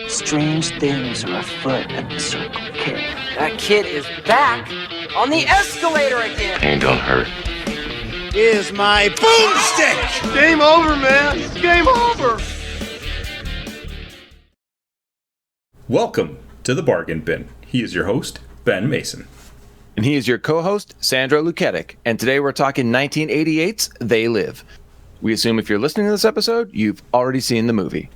Strange things are afoot at the Circle K. That kid is back on the escalator again. Ain't gonna hurt. Here's my boomstick! Game over, man. It's game over. Welcome to the Bargain Bin. He is your host, Ben Mason. And he is your co-host, Sandra Luketic. And today we're talking 1988's They Live. We assume if you're listening to this episode, you've already seen the movie.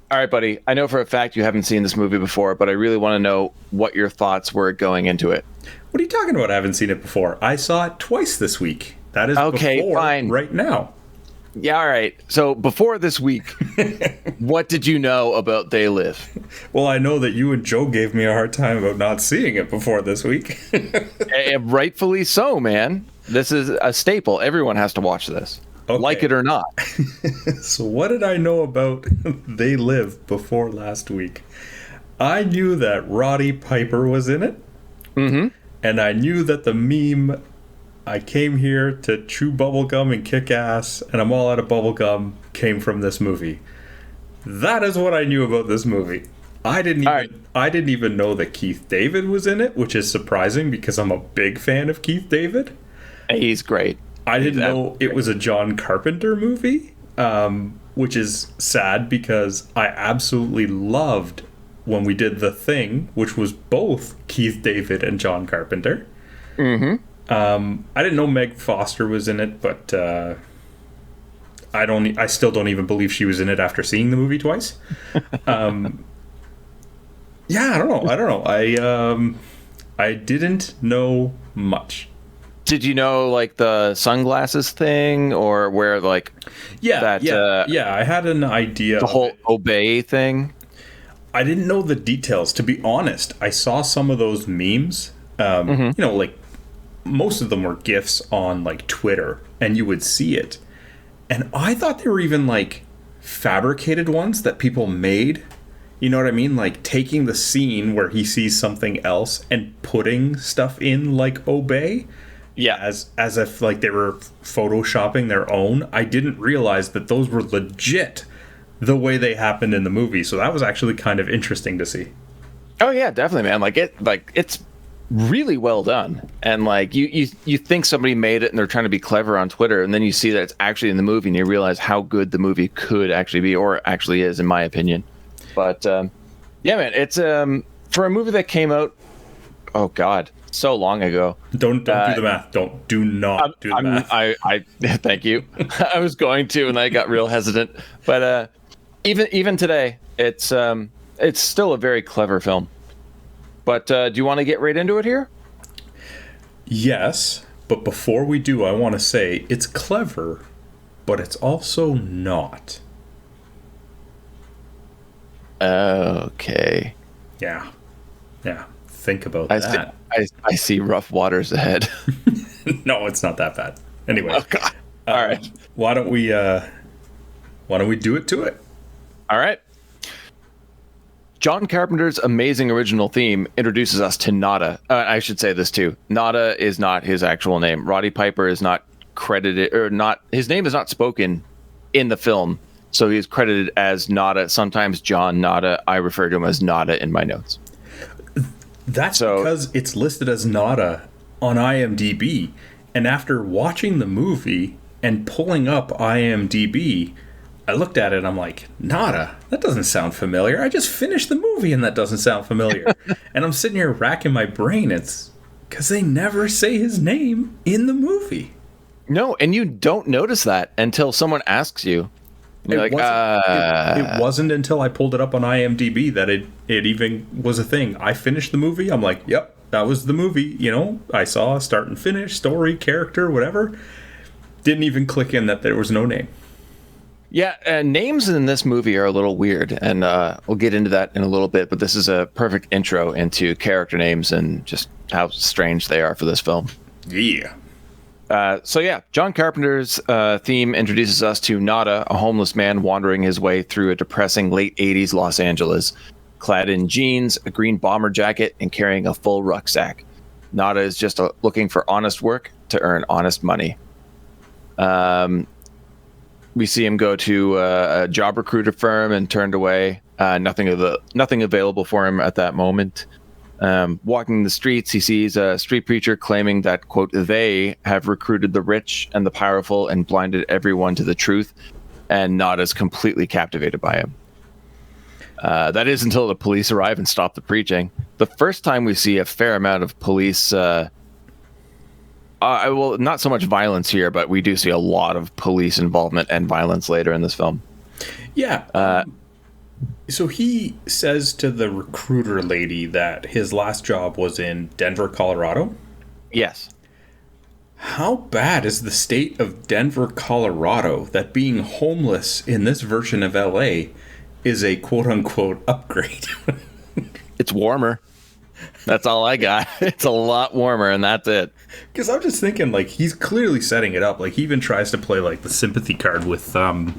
All right, buddy. I know for a fact you haven't seen this movie before, but I really want to know what your thoughts were going into it. What are you talking about? I haven't seen it before. I saw it twice this week. That is okay, before fine. Right now. Yeah, all right. So before this week, what did you know about They Live? Well, I know that you and Joe gave me a hard time about not seeing it before this week. Rightfully so, man. This is a staple. Everyone has to watch this, like it or not. So what did I know about They Live before last week? I knew that Roddy Piper was in it. Mm-hmm. And I knew that the meme, I came here to chew bubblegum and kick ass, and I'm all out of bubblegum, came from this movie. That is what I knew about this movie. I didn't even know that Keith David was in it, which is surprising because I'm a big fan of Keith David. He's great. I didn't know it was a John Carpenter movie, which is sad because I absolutely loved when we did The Thing, which was both Keith David and John Carpenter. Mm-hmm. I didn't know Meg Foster was in it, but I still don't even believe she was in it after seeing the movie twice. Yeah, I don't know. I didn't know much. Did you know like the sunglasses thing, or where like yeah, I had an idea. The whole obey thing. I didn't know the details, to be honest. I saw some of those memes. You know, like most of them were GIFs on like Twitter, and you would see it. And I thought they were even like fabricated ones that people made. You know what I mean? Like taking the scene where he sees something else and putting stuff in like obey. Yeah. As if like they were photoshopping their own. I didn't realize that those were legit the way they happened in the movie. So that was actually kind of interesting to see. Oh yeah, definitely, man. It's really well done. And like you think somebody made it and they're trying to be clever on Twitter, and then you see that it's actually in the movie and you realize how good the movie could actually be, or actually is, in my opinion. But yeah, man, it's for a movie that came out, oh god, so long ago. Don't do the math. Do not do the math. I thank you. I was going to, and I got real hesitant. But even today, it's still a very clever film. But do you want to get right into it here? Yes, but before we do, I want to say it's clever, but it's also not. Okay. Yeah. Think about that. I see rough waters ahead. No, it's not that bad. Anyway. Oh, God. All right. Why don't we do it to it? All right. John Carpenter's amazing original theme introduces us to Nada. I should say this too. Nada is not his actual name. Roddy Piper is not credited, or not. His name is not spoken in the film, so he is credited as Nada. Sometimes John Nada. I refer to him as Nada in my notes. That's because it's listed as Nada on IMDb, and after watching the movie and pulling up IMDb, I looked at it and I'm like, Nada? That doesn't sound familiar. I just finished the movie and that doesn't sound familiar. And I'm sitting here racking my brain. It's because they never say his name in the movie. No, and you don't notice that until someone asks you. And you're it wasn't until I pulled it up on IMDb that it even was a thing. I finished the movie. I'm like, yep, that was the movie. You know, I saw start and finish, story, character, whatever. Didn't even click in that there was no name. Yeah, names in this movie are a little weird, and we'll get into that in a little bit, but this is a perfect intro into character names and just how strange they are for this film. Yeah. John Carpenter's theme introduces us to Nada, a homeless man wandering his way through a depressing late 80s Los Angeles, clad in jeans, a green bomber jacket, and carrying a full rucksack. Nada is just looking for honest work to earn honest money. We see him go to a job recruiter firm and turned away. Nothing available for him at that moment. Walking the streets, he sees a street preacher claiming that, quote, they have recruited the rich and the powerful and blinded everyone to the truth, and not as completely captivated by him. That is until the police arrive and stop the preaching. The first time we see a fair amount of police, well, not so much violence here, but we do see a lot of police involvement and violence later in this film. Yeah. So he says to the recruiter lady that his last job was in Denver, Colorado. Yes. How bad is the state of Denver, Colorado, that being homeless in this version of LA is a quote-unquote upgrade? It's warmer. That's all I got. It's a lot warmer, and that's it. Because I'm just thinking, like, he's clearly setting it up. Like, he even tries to play, like, the sympathy card with the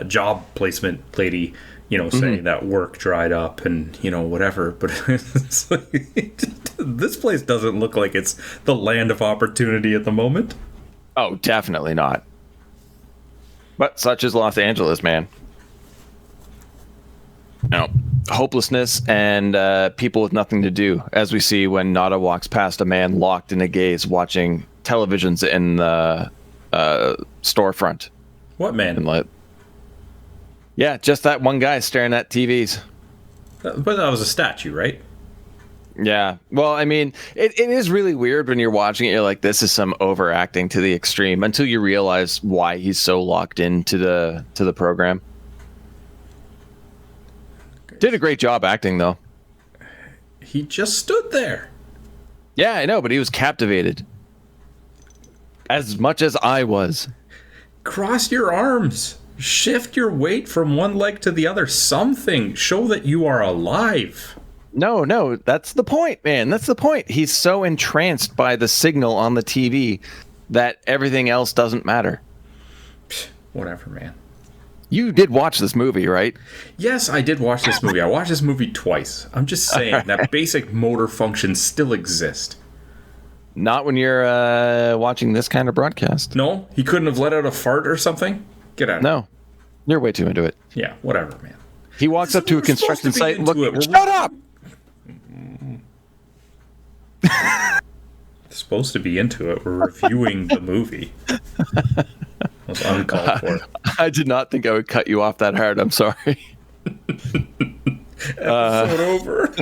job placement lady, saying that work dried up and, whatever. But it's like, this place doesn't look like it's the land of opportunity at the moment. Oh, definitely not. But such is Los Angeles, man. Hopelessness and people with nothing to do, as we see when Nada walks past a man locked in a gaze watching televisions in the storefront. What man? Yeah, just that one guy staring at TVs. But that was a statue, right? Yeah. Well, I mean, it is really weird when you're watching it. You're like, this is some overacting to the extreme, until you realize why he's so locked into the program. Did a great job acting, though. He just stood there. Yeah, I know, but he was captivated. As much as I was. Cross your arms. Shift your weight from one leg to the other. Something. Show that you are alive. No, that's the point, man. That's the point. He's so entranced by the signal on the TV that everything else doesn't matter. Whatever, man. You did watch this movie, right? Yes, I did watch this movie. I watched this movie twice. I'm just saying that basic motor functions still exist. Not when you're watching this kind of broadcast. No? He couldn't have let out a fart or something? Get out. No. You're way too into it. Yeah, whatever, man. He walks up to a construction site and looks... Shut up! Supposed to be into it. We're reviewing the movie. That was uncalled for. I did not think I would cut you off that hard. I'm sorry. Episode over.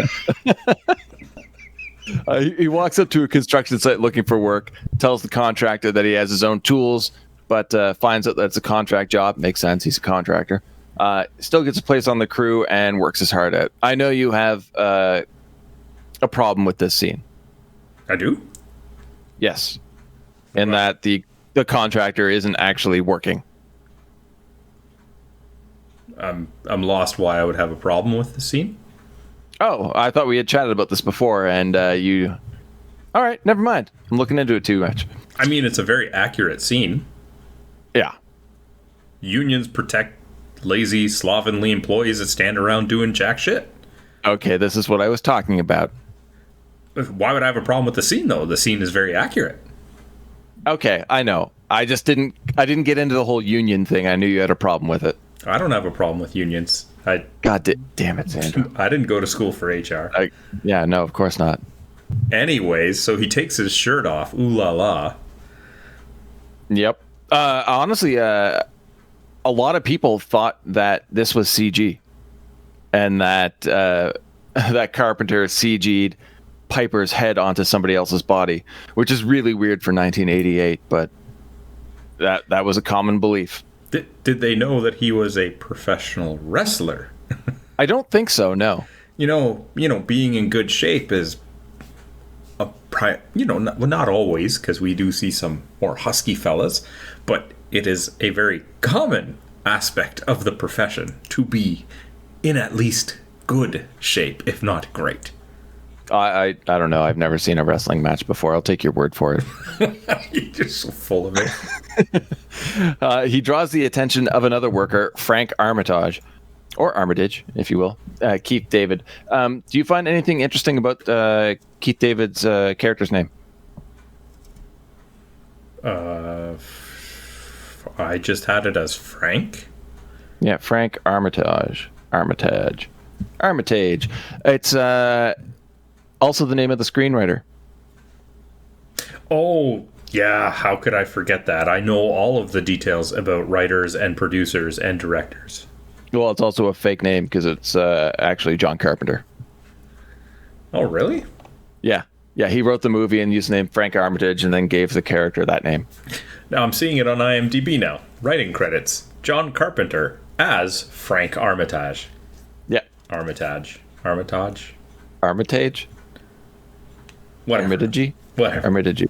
He walks up to a construction site looking for work, tells the contractor that he has his own tools, but finds out that it's a contract job. Makes sense. He's a contractor. Still gets a place on the crew and works his heart out. I know you have a problem with this scene. I do? Yes. In that the contractor isn't actually working. I'm lost why I would have a problem with the scene. Oh, I thought we had chatted about this before, and you... All right, never mind. I'm looking into it too much. I mean, it's a very accurate scene. Yeah. Unions protect lazy, slovenly employees that stand around doing jack shit. Okay, this is what I was talking about. Why would I have a problem with the scene, though? The scene is very accurate. Okay, I know. I didn't get into the whole union thing. I knew you had a problem with it. I don't have a problem with unions. God damn it, Sandra. I didn't go to school for HR. Yeah, no, of course not. Anyways, so he takes his shirt off. Ooh la la. Yep. Honestly, a lot of people thought that this was CG, and that that Carpenter CG'd Piper's head onto somebody else's body, which is really weird for 1988, but that was a common belief. Did they know that he was a professional wrestler? I don't think so, no. Being in good shape is not always, because we do see some more husky fellas, but it is a very common aspect of the profession to be in at least good shape, if not great. I don't know. I've never seen a wrestling match before. I'll take your word for it. You're just so full of it. He draws the attention of another worker, Frank Armitage, or Armitage, if you will, Keith David. Do you find anything interesting about Keith David's character's name? I just had it as Frank. Yeah, Frank Armitage. It's also the name of the screenwriter. Oh, yeah, how could I forget that? I know all of the details about writers and producers and directors. Well, it's also a fake name because it's actually John Carpenter. Oh, really? Yeah. Yeah, he wrote the movie and used the name Frank Armitage and then gave the character that name. Now I'm seeing it on IMDb now. Writing credits. John Carpenter as Frank Armitage. Yeah. Armitage. Armitage? Whatever. Armitage? Whatever. Armitage.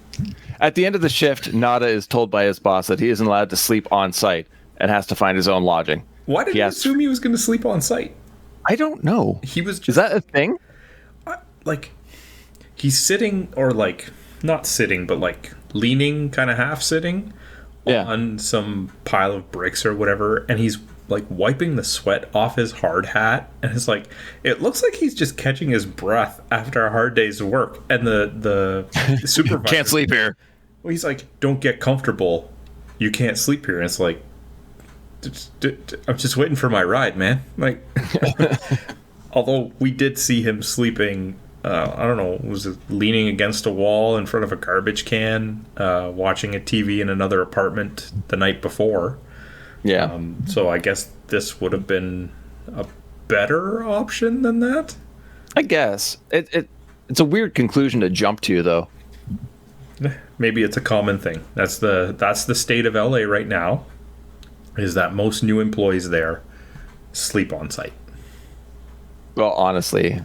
At the end of the shift, Nada is told by his boss that he isn't allowed to sleep on site and has to find his own lodging. Why did he assume he was going to sleep on site? I don't know. He was just... Is that a thing? Like, he's sitting, or like, not sitting, but like leaning, kind of half sitting on some pile of bricks or whatever, and he's like wiping the sweat off his hard hat, and it's like, it looks like he's just catching his breath after a hard day's work, and the supervisor can't sleep here. Well, he's like, don't get comfortable, you can't sleep here, and it's like, I'm just waiting for my ride, man. Like, although we did see him sleeping, I don't know, was it leaning against a wall in front of a garbage can, watching a TV in another apartment the night before. Yeah. So I guess this would have been a better option than that. I guess it's a weird conclusion to jump to, though. Maybe it's a common thing. That's the state of LA right now. Is that most new employees there sleep on site? Well, honestly,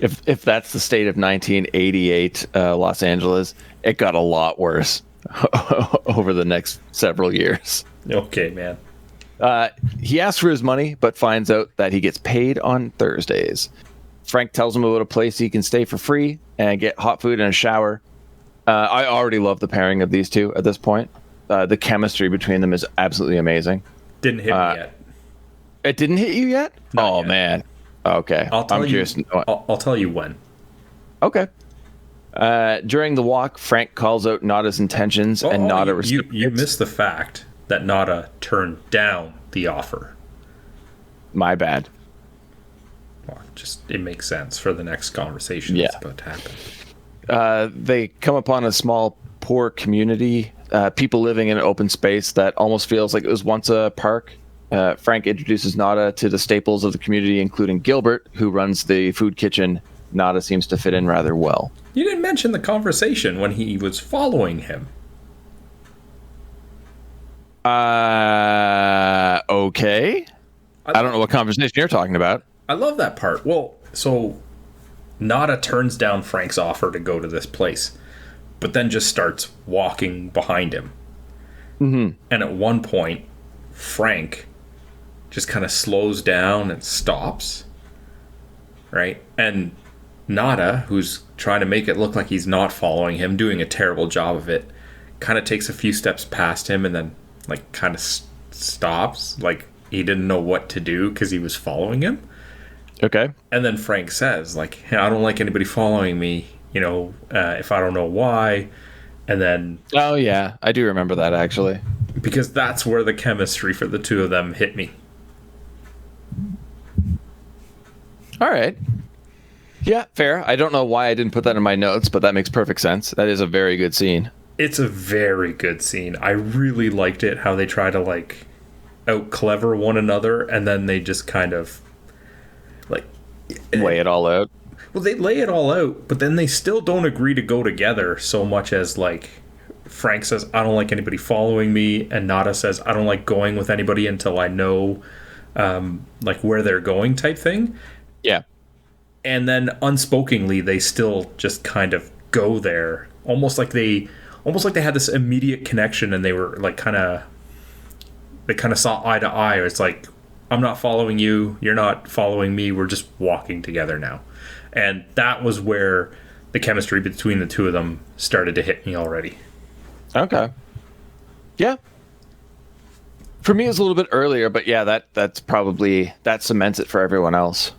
if that's the state of 1988 Los Angeles, it got a lot worse over the next several years. Okay, man. He asks for his money, but finds out that he gets paid on Thursdays. Frank tells him about a place he can stay for free and get hot food and a shower. I already love the pairing of these two at this point. The chemistry between them is absolutely amazing. Didn't hit me yet. It didn't hit you yet? Not yet. Man. Okay. I'm curious. I'll tell you when. Okay. During the walk, Frank calls out Nada's intentions, and Nada reciprocates. You missed the fact that Nada turned down the offer. My bad. Well, it makes sense for the next conversation that's about to happen. They come upon a small, poor community, people living in an open space that almost feels like it was once a park. Frank introduces Nada to the staples of the community, including Gilbert, who runs the food kitchen. Nada seems to fit in rather well. You didn't mention the conversation when he was following him. Okay. I don't know what conversation you're talking about. I love that part. Well, so Nada turns down Frank's offer to go to this place, but then just starts walking behind him. Mm-hmm. And at one point, Frank just kind of slows down and stops, right? And Nada, who's trying to make it look like he's not following him, doing a terrible job of it, kind of takes a few steps past him and then like kind of stops, like he didn't know what to do because he was following him. Okay. And then Frank says, like, hey, I don't like anybody following me, if I don't know why. And then... Oh, yeah. I do remember that, actually. Because that's where the chemistry for the two of them hit me. All right. Yeah, fair. I don't know why I didn't put that in my notes, but that makes perfect sense. That is a very good scene. It's a very good scene. I really liked it, how they try to, like, out-clever one another, and then they just kind of, like... Lay it all out. Well, they lay it all out, but then they still don't agree to go together so much as, like, Frank says, I don't like anybody following me, and Nada says, I don't like going with anybody until I know, like, where they're going type thing. Yeah. And then, unspokenly, they still just kind of go there. Almost like they had this immediate connection, and they were, like, they kind of saw eye to eye. It's like, I'm not following you, you're not following me, we're just walking together now. And that was where the chemistry between the two of them started to hit me already. Okay. Yeah. For me, it was a little bit earlier, but yeah, that cements it for everyone else.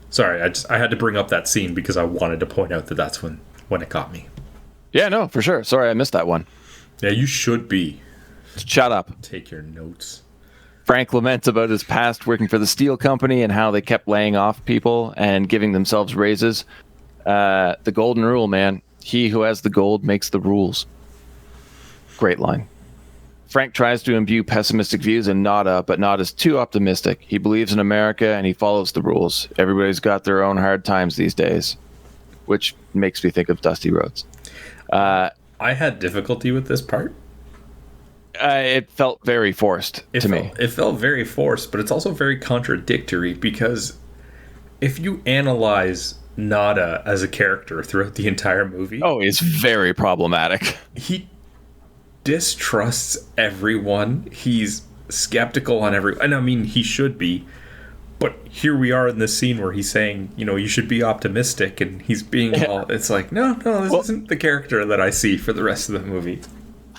Sorry, I had to bring up that scene because I wanted to point out that that's when it got me. Yeah, no, for sure. Sorry, I missed that one. Yeah, you should be Shut up. Take your notes. Frank laments about his past working for the steel company and how they kept laying off people and giving themselves raises. The golden rule, man. He who has the gold makes the rules. Great line. Frank tries to imbue pessimistic views in Nada, but Nada's too optimistic. He believes in America and he follows the rules. Everybody's got their own hard times these days, which makes me think of Dusty Rhodes. I had difficulty with this part. It felt very forced to me. It felt very forced, but it's also very contradictory because if you analyze Nada as a character throughout the entire movie... Oh, he's very problematic. He distrusts everyone. He's skeptical on everyone. And I mean, he should be. But here we are in this scene where he's saying, you should be optimistic, and he's being all... It's like, no, this isn't the character that I see for the rest of the movie.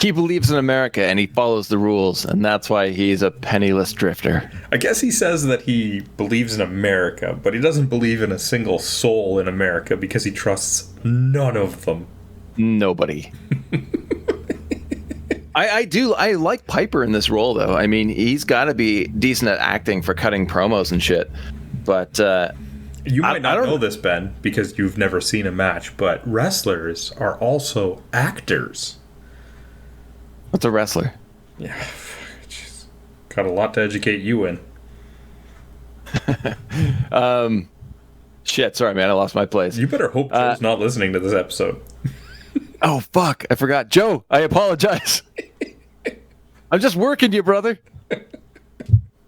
He believes in America, and he follows the rules, and that's why he's a penniless drifter. I guess he says that he believes in America, but he doesn't believe in a single soul in America because he trusts none of them. Nobody. I like Piper in this role, though. I mean, he's got to be decent at acting for cutting promos and shit. But you might not know this, Ben, because you've never seen a match, but wrestlers are also actors. What's a wrestler? Yeah, jeez. Got a lot to educate you in. Shit, sorry, man, I lost my place. You better hope Joe's not listening to this episode. Oh, fuck, I forgot. Joe, I apologize. I'm just working you, brother.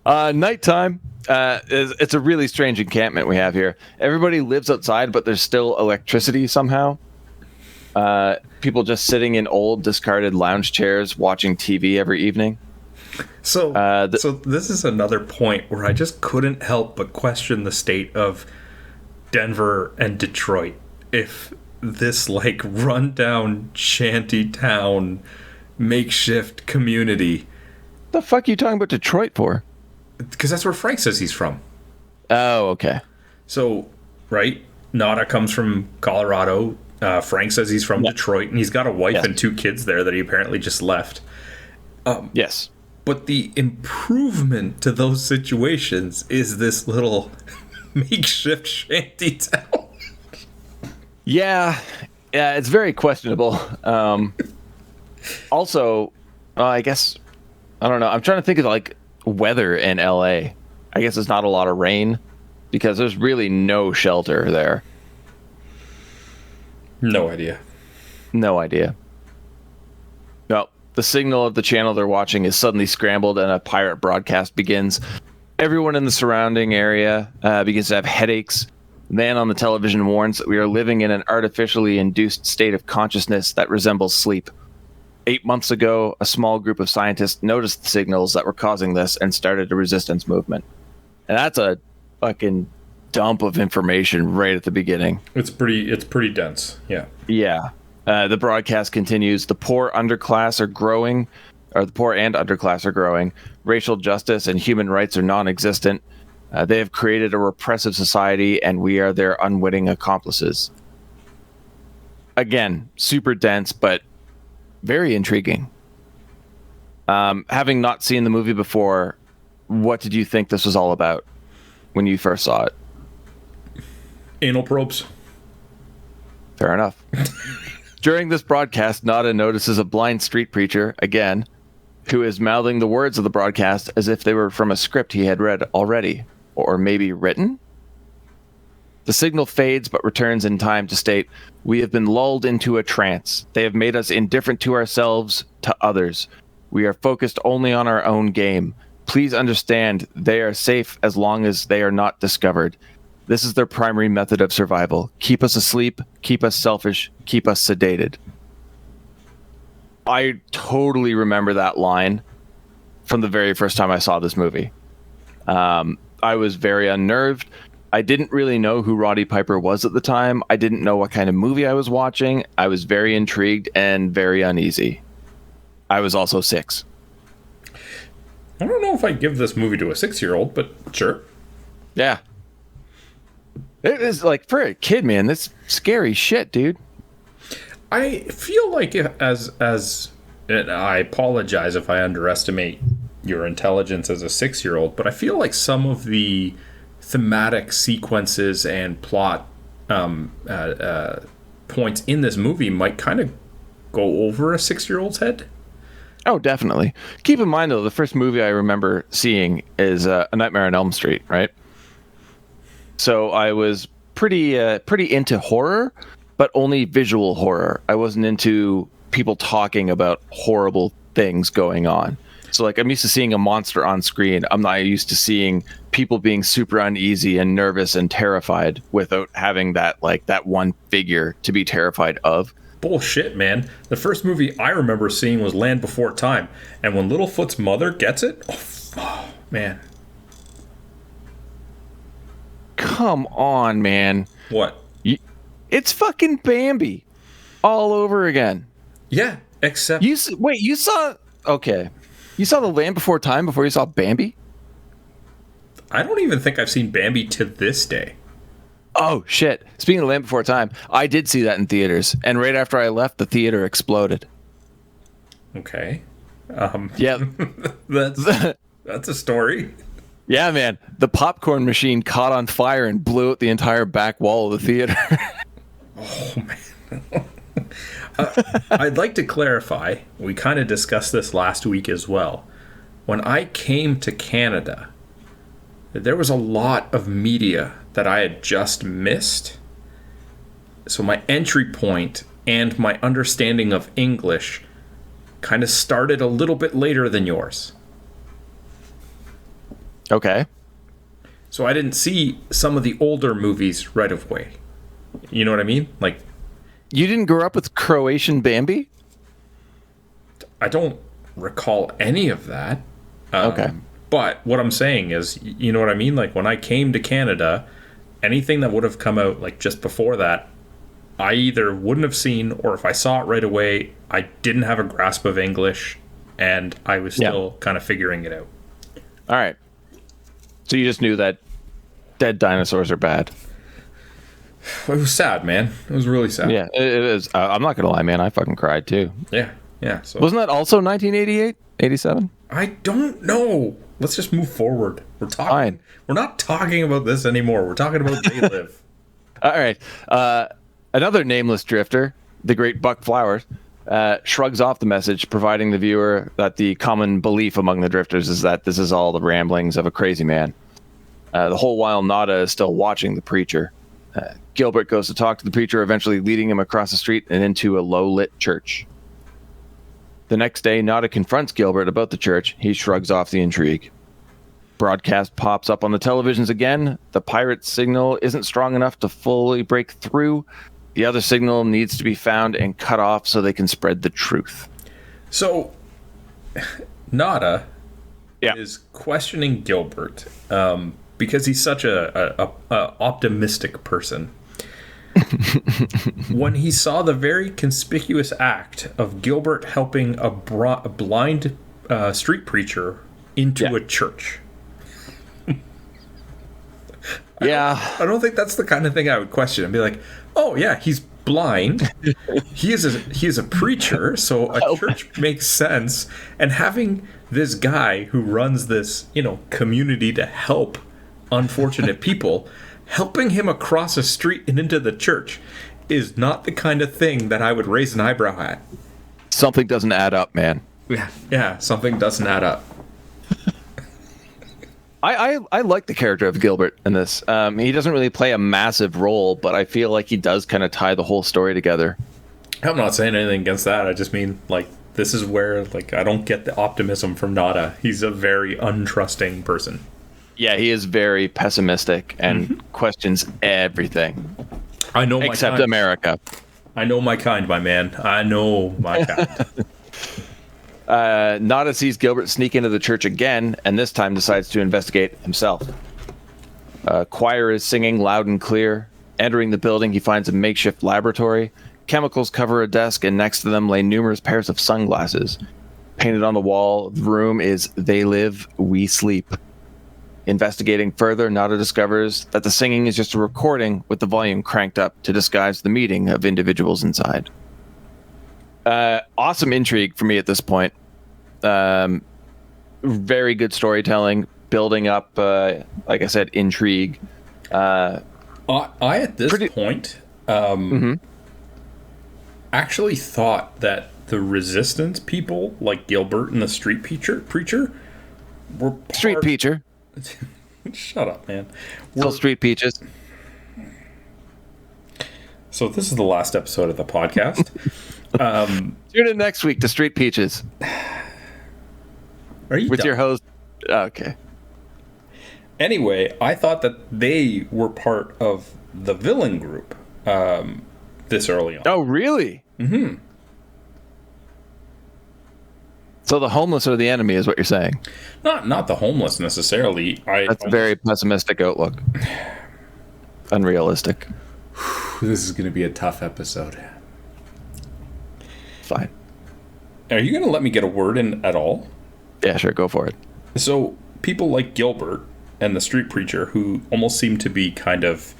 Nighttime. It's a really strange encampment we have here. Everybody lives outside, but there's still electricity somehow. People just sitting in old, discarded lounge chairs watching TV every evening. So this is another point where I just couldn't help but question the state of Denver and Detroit. If this, rundown shanty town, makeshift community... The fuck are you talking about Detroit for? Because that's where Frank says he's from. Oh, okay. So, right? Nada comes from Colorado. Frank says he's from Detroit, and he's got a wife and 2 kids there that he apparently just left. Yes. But the improvement to those situations is this little makeshift shanty town. Yeah, it's very questionable. Also, I guess, I don't know. I'm trying to think of, weather in LA. I guess it's not a lot of rain, because there's really no shelter there. No idea. No idea. No, the signal of the channel they're watching is suddenly scrambled and a pirate broadcast begins. Everyone in the surrounding area begins to have headaches. The man on the television warns that we are living in an artificially induced state of consciousness that resembles sleep. 8 months ago, a small group of scientists noticed the signals that were causing this and started a resistance movement. And that's a fucking dump of information right at the beginning. It's pretty dense. Yeah. Yeah. The broadcast continues. The poor and underclass are growing. Racial justice and human rights are non-existent. They have created a repressive society, and we are their unwitting accomplices. Again, super dense, but very intriguing. Having not seen the movie before, what did you think this was all about when you first saw it? Anal probes. Fair enough. During this broadcast, Nada notices a blind street preacher, again, who is mouthing the words of the broadcast as if they were from a script he had read already, or maybe written? The signal fades but returns in time to state, "We have been lulled into a trance. They have made us indifferent to ourselves, to others. We are focused only on our own game. Please understand, they are safe as long as they are not discovered. This is their primary method of survival. Keep us asleep, keep us selfish, keep us sedated." I totally remember that line from the very first time I saw this movie. I was very unnerved. I didn't really know who Roddy Piper was at the time. I didn't know what kind of movie I was watching. I was very intrigued and very uneasy. I was also 6. I don't know if I'd give this movie to a 6-year-old, but sure. Yeah. It is, for a kid, man, that's scary shit, dude. I feel like as and I apologize if I underestimate your intelligence as a 6-year-old, but I feel like some of the thematic sequences and plot points in this movie might kind of go over a 6-year-old's head. Oh, definitely. Keep in mind, though, the first movie I remember seeing is A Nightmare on Elm Street, right? So I was pretty into horror, but only visual horror. I wasn't into people talking about horrible things going on. So, like, I'm used to seeing a monster on screen. I'm not used to seeing people being super uneasy and nervous and terrified without having that one figure to be terrified of. Bullshit, man. The first movie I remember seeing was Land Before Time, and when Littlefoot's mother gets it, oh man. Come on, man. What? It's fucking Bambi all over again. Yeah, except... You saw... Okay. You saw The Land Before Time before you saw Bambi? I don't even think I've seen Bambi to this day. Oh, shit. Speaking of Land Before Time, I did see that in theaters, and right after I left, the theater exploded. Okay. Yeah. That's a story. Yeah, man. The popcorn machine caught on fire and blew out the entire back wall of the theater. Oh, man. I'd like to clarify, we kind of discussed this last week as well. When I came to Canada, there was a lot of media that I had just missed. So my entry point and my understanding of English kind of started a little bit later than yours. Okay. So I didn't see some of the older movies right away. You know what I mean? Like, you didn't grow up with Croatian Bambi? I don't recall any of that. Okay. But what I'm saying is, you know what I mean? Like, when I came to Canada, anything that would have come out like just before that, I either wouldn't have seen, or if I saw it right away, I didn't have a grasp of English, and I was still kind of figuring it out. All right. So you just knew that dead dinosaurs are bad. It was sad, man. It was really sad. Yeah, it is. I'm not going to lie, man. I fucking cried, too. Yeah. So Wasn't that also 1988? 87? I don't know. Let's just move forward. We're talking. Fine. We're not talking about this anymore. We're talking about They Live. All right. Another nameless drifter, the great Buck Flowers, shrugs off the message, providing the viewer that the common belief among the drifters is that this is all the ramblings of a crazy man. The whole while Nada is still watching the preacher. Gilbert goes to talk to the preacher, eventually leading him across the street and into a low-lit church. The next day, Nada confronts Gilbert about the church. He shrugs off the intrigue. Broadcast pops up on the televisions again. The pirate signal isn't strong enough to fully break through. The other signal needs to be found and cut off so they can spread the truth. So, Nada is questioning Gilbert because he's such a optimistic person. When he saw the very conspicuous act of Gilbert helping a blind street preacher into a church. I don't think that's the kind of thing I would question and be like, oh yeah, he's blind. he is a preacher, so a church makes sense. And having this guy who runs this, community to help unfortunate people, helping him across a street and into the church is not the kind of thing that I would raise an eyebrow at. Something doesn't add up, man. Yeah, something doesn't add up. I like the character of Gilbert in this. He doesn't really play a massive role, but I feel like he does kind of tie the whole story together. I'm not saying anything against that. I just mean, this is where, I don't get the optimism from Nada. He's a very untrusting person. Yeah, he is very pessimistic and questions everything. I know my except kind. America. I know my kind, my man. I know my kind. Nada sees Gilbert sneak into the church again, and this time decides to investigate himself. Choir is singing loud and clear. Entering the building, he finds a makeshift laboratory. Chemicals cover a desk, and next to them lay numerous pairs of sunglasses. Painted on the wall, the room is "They Live, We Sleep." Investigating further, Nada discovers that the singing is just a recording with the volume cranked up to disguise the meeting of individuals inside. Awesome intrigue for me at this point. Very good storytelling, building up, like I said, intrigue. I at this point actually thought that the resistance people, like Gilbert and the street preacher were Street Preacher. Shut up, man. Still Street Peaches. So this is the last episode of the podcast. Tune in next week to Street Peaches. Are you with done? your host? Okay. Anyway, I thought that they were part of the villain group this early on. Oh, really? Mm-hmm. So the homeless are the enemy, is what you're saying? Not the homeless necessarily. That's a very pessimistic outlook. Unrealistic. This is going to be a tough episode. Fine. Are you going to let me get a word in at all? Yeah, sure. Go for it. So people like Gilbert and the street preacher, who almost seem to be kind of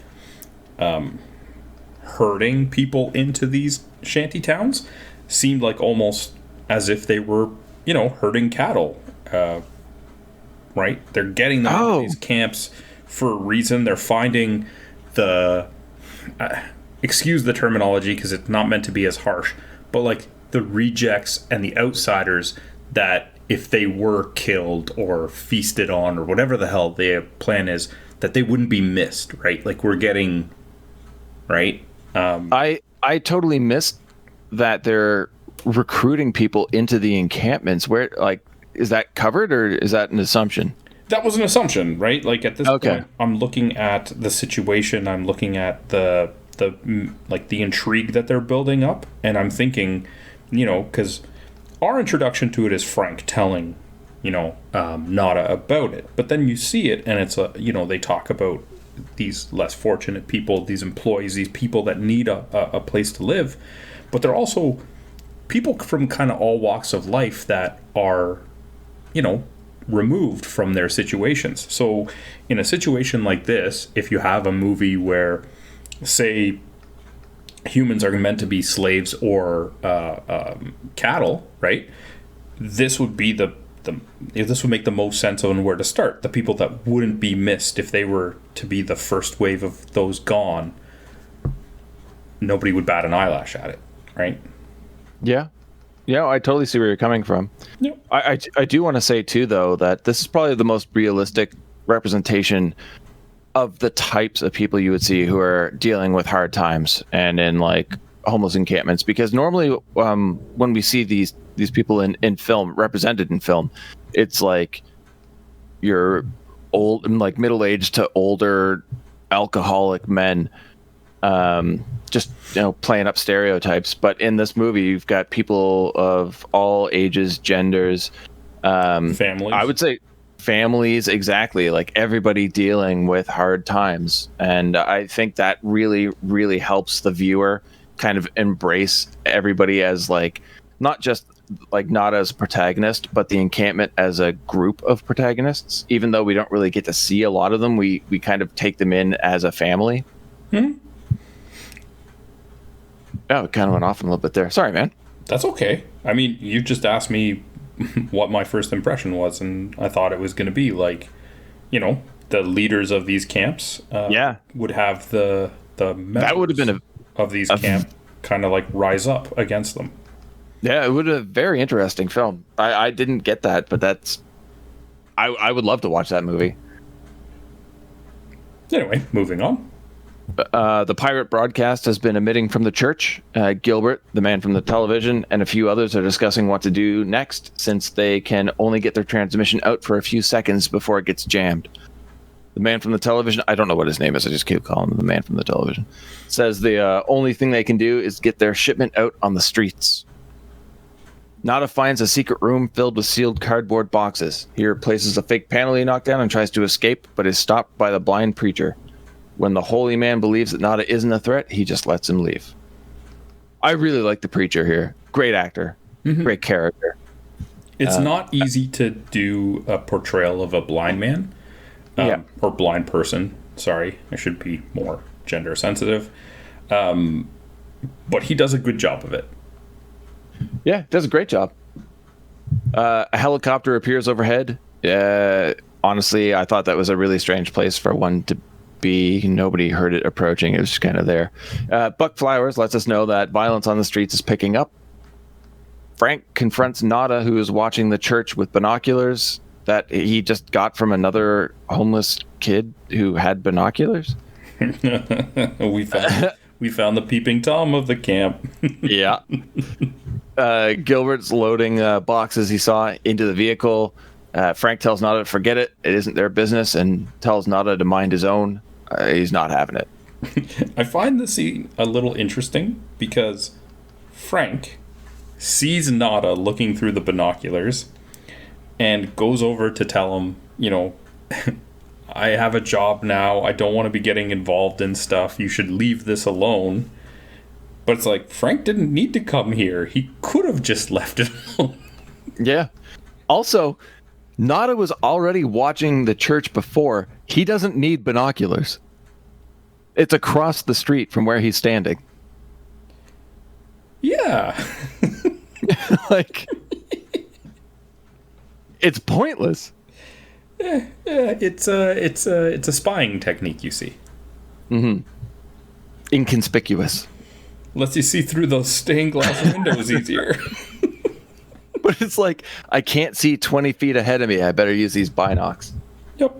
herding people into these shanty towns, seemed like almost as if they were, herding cattle. Right? They're getting them into these camps for a reason. They're finding the... excuse the terminology because it's not meant to be as harsh, but like the rejects and the outsiders that if they were killed or feasted on or whatever the hell their plan is, that they wouldn't be missed, right? Like we're getting, right? I totally missed that they're recruiting people into the encampments. Where, like, is that covered or is that an assumption? That was an assumption, right? Like at this point, I'm looking at the situation. I'm looking at the intrigue that they're building up, and I'm thinking, because our introduction to it is Frank telling, Nada about it, but then you see it, and it's they talk about these less fortunate people, these employees, these people that need a place to live, but they're also people from kind of all walks of life that are, removed from their situations. So in a situation like this, if you have a movie where, say, humans are meant to be slaves or cattle, right? This would be this would make the most sense on where to start. The people that wouldn't be missed if they were to be the first wave of those gone. Nobody would bat an eyelash at it, right? Yeah. Yeah, I totally see where you're coming from. Yep. I do want to say, too, though, that this is probably the most realistic representation of the types of people you would see who are dealing with hard times and in, like, homeless encampments. Because normally when we see these people in film, represented in film, it's like your old, like, middle-aged to older alcoholic men just playing up stereotypes. But in this movie, you've got people of all ages, genders, families. I would say families, exactly, like everybody dealing with hard times. And I think that really, really helps the viewer kind of embrace everybody as, like, not just like not as a protagonist, but the encampment as a group of protagonists. Even though we don't really get to see a lot of them, we kind of take them in as a family. Oh, it kind of went off a little bit there. Sorry, man. That's okay. I mean, you just asked me what my first impression was, and I thought it was going to be like, the leaders of these camps would have the members that would have been of these camp kind of like rise up against them. Yeah, it would have been a very interesting film. I didn't get that, but that's... I would love to watch that movie. Anyway, moving on. The pirate broadcast has been emitting from the church. Gilbert, the man from the television, and a few others are discussing what to do next, since they can only get their transmission out for a few seconds before it gets jammed. The man from the television, I don't know what his name is, I just keep calling him the man from the television, says the only thing they can do is get their shipment out on the streets. Nada finds a secret room filled with sealed cardboard boxes. He replaces a fake panel he knocked down and tries to escape, but is stopped by the blind preacher. When the holy man believes that Nada isn't a threat, he just lets him leave. I really like the preacher here. Great actor. Great character. It's not easy to do a portrayal of a blind man. Or blind person. Sorry, I should be more gender sensitive. But he does a good job of it. Yeah, does a great job. A helicopter appears overhead. Honestly, I thought that was a really strange place for one to be. Nobody heard it approaching. It was just kind of there. Buck Flowers lets us know that violence on the streets is picking up. Frank confronts Nada, who is watching the church with binoculars that he just got from another homeless kid who had binoculars. we found the peeping Tom of the camp. Yeah. Gilbert's loading boxes he saw into the vehicle. Frank tells Nada to forget it. It isn't their business, and tells Nada to mind his own. He's not having it. I find this scene a little interesting because Frank sees Nada looking through the binoculars and goes over to tell him, I have a job now. I don't want to be getting involved in stuff. You should leave this alone. But it's like, Frank didn't need to come here. He could have just left it alone. Yeah. Also, Nada was already watching the church before. He doesn't need binoculars. It's across the street from where he's standing. Yeah. Like, it's pointless. It's a spying technique, you see. Mm-hmm. Inconspicuous. Lets you see through those stained glass windows easier. But it's like, I can't see 20 feet ahead of me. I better use these binocs. Yep.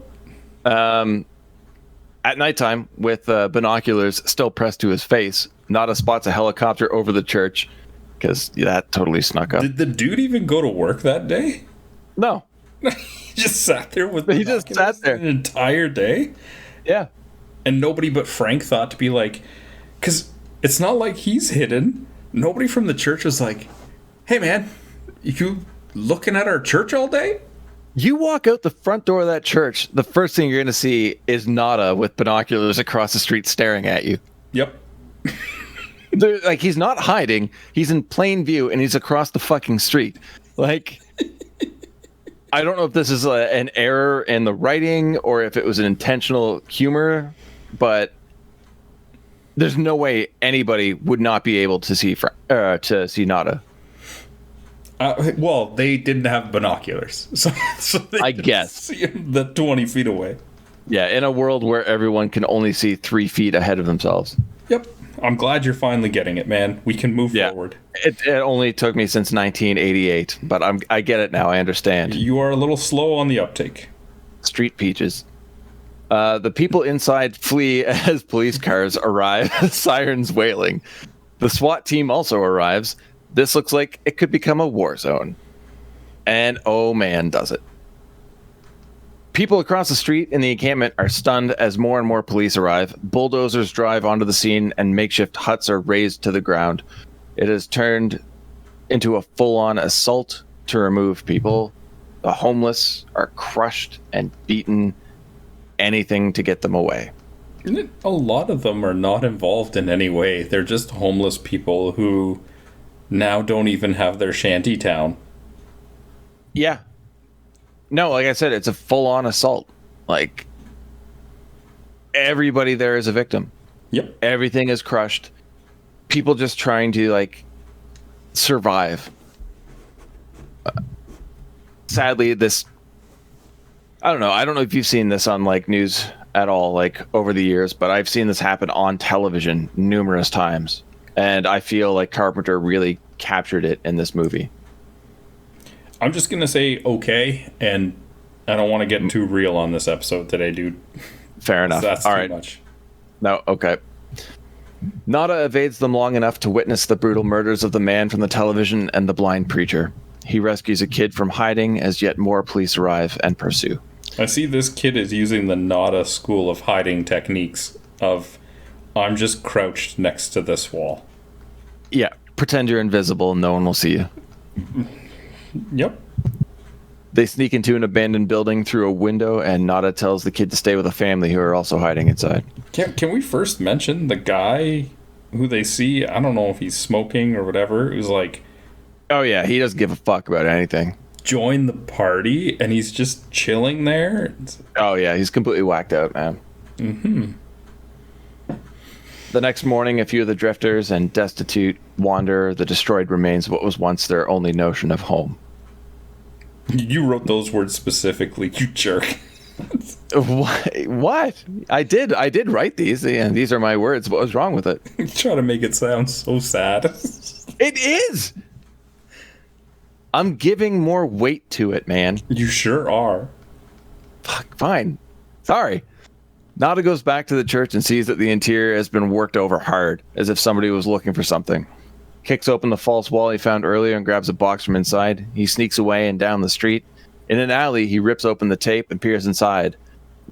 At nighttime, with binoculars still pressed to his face, Nada spots a helicopter over the church, because that totally snuck up. Did the dude even go to work that day? No. He just sat there with He just sat there an entire day? Yeah. And nobody but Frank thought to be like, because it's not like he's hidden. Nobody from the church was like, hey man, you looking at our church all day? You walk out the front door of that church, the first thing you're going to see is Nada with binoculars across the street staring at you. Yep. Like, he's not hiding. He's in plain view, and he's across the fucking street. Like, I don't know if this is an error in the writing or if it was an intentional humor, but there's no way anybody would not be able to see Nada. Well, they didn't have binoculars, so they I could guess see him the 20 feet away. Yeah, in a world where everyone can only see 3 feet ahead of themselves. Yep. I'm glad you're finally getting it, man. We can move forward. It only took me since 1988, but I get it now. I understand. You are a little slow on the uptake. Street peaches. The people inside flee as police cars arrive, sirens wailing. The SWAT team also arrives. This looks like it could become a war zone. And oh man, does it. People across the street in the encampment are stunned as more and more police arrive. Bulldozers drive onto the scene and makeshift huts are razed to the ground. It has turned into a full-on assault to remove people. The homeless are crushed and beaten. Anything to get them away. A lot of them are not involved in any way. They're just homeless people who now don't even have their shanty town. Yeah. No, like I said, it's a full-on assault. Like, everybody there is a victim. Yep. Everything is crushed. People just trying to, like, survive. Sadly, this... I don't know if you've seen this on, like, news at all, like, over the years, but I've seen this happen on television numerous times. And I feel like Carpenter really captured it in this movie. I'm just going to say okay, and I don't want to get too real on this episode today, dude. Fair enough. That's all too right. much. No, okay. Nada evades them long enough to witness the brutal murders of the man from the television and the blind preacher. He rescues a kid from hiding as yet more police arrive and pursue. I see this kid is using the Nada school of hiding techniques of, I'm just crouched next to this wall. Yeah, pretend you're invisible and no one will see you. Yep. They sneak into an abandoned building through a window, and Nada tells the kid to stay with a family who are also hiding inside. Can we first mention the guy who they see? I don't know if he's smoking or whatever. Who's like, oh yeah, he doesn't give a fuck about anything. Join the party, and he's just chilling there. Oh yeah, he's completely whacked out, man. Mm-hmm. The next morning, a few of the drifters and destitute wander the destroyed remains of what was once their only notion of home. You wrote those words specifically, you jerk. What? I did write these, and these are my words. What was wrong with it? You try to make it sound so sad. It is! I'm giving more weight to it, man. You sure are. Fuck, fine. Sorry. Nada goes back to the church and sees that the interior has been worked over hard, as if somebody was looking for something. Kicks open the false wall he found earlier and grabs a box from inside. He sneaks away and down the street. In an alley, he rips open the tape and peers inside.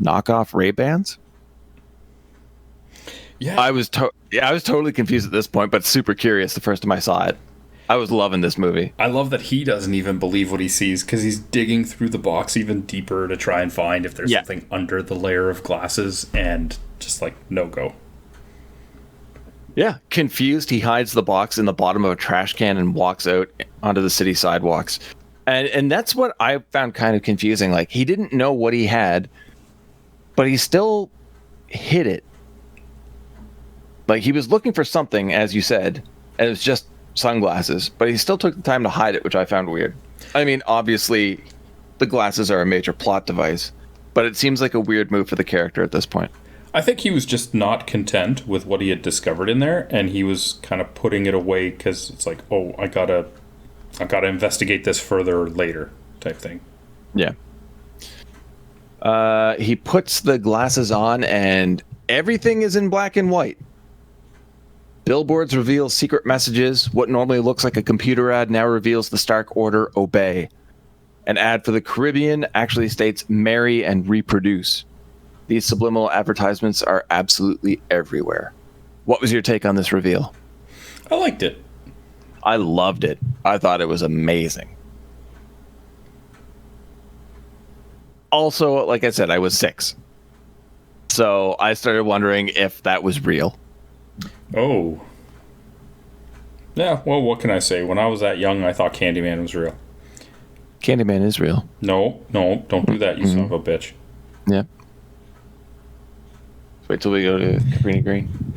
Knockoff Ray-Bans? Yeah. I was totally confused at this point, but super curious the first time I saw it. I was loving this movie. I love that he doesn't even believe what he sees because he's digging through the box even deeper to try and find if there's something under the layer of glasses, and just like, no go. Yeah. Confused, he hides the box in the bottom of a trash can and walks out onto the city sidewalks. And that's what I found kind of confusing. Like, he didn't know what he had, but he still hid it. Like, he was looking for something, as you said, and it was just sunglasses, but he still took the time to hide it, which I found weird. I mean, obviously, the glasses are a major plot device, but it seems like a weird move for the character at this point. I think he was just not content with what he had discovered in there, and he was kind of putting it away because it's like, oh, I gotta investigate this further later, type thing. Yeah. He puts the glasses on, and everything is in black and white. Billboards reveal secret messages. What normally looks like a computer ad now reveals the stark order, obey. An ad for the Caribbean actually states marry and reproduce. These subliminal advertisements are absolutely everywhere. What was your take on this reveal? I liked it. I loved it. I thought it was amazing. Also, like I said, I was 6. So I started wondering if that was real. Oh. Yeah, well, what can I say? When I was that young, I thought Candyman was real. Candyman is real. No, don't do that, you son of a bitch. Yeah. Wait till we go to Cabrini Green.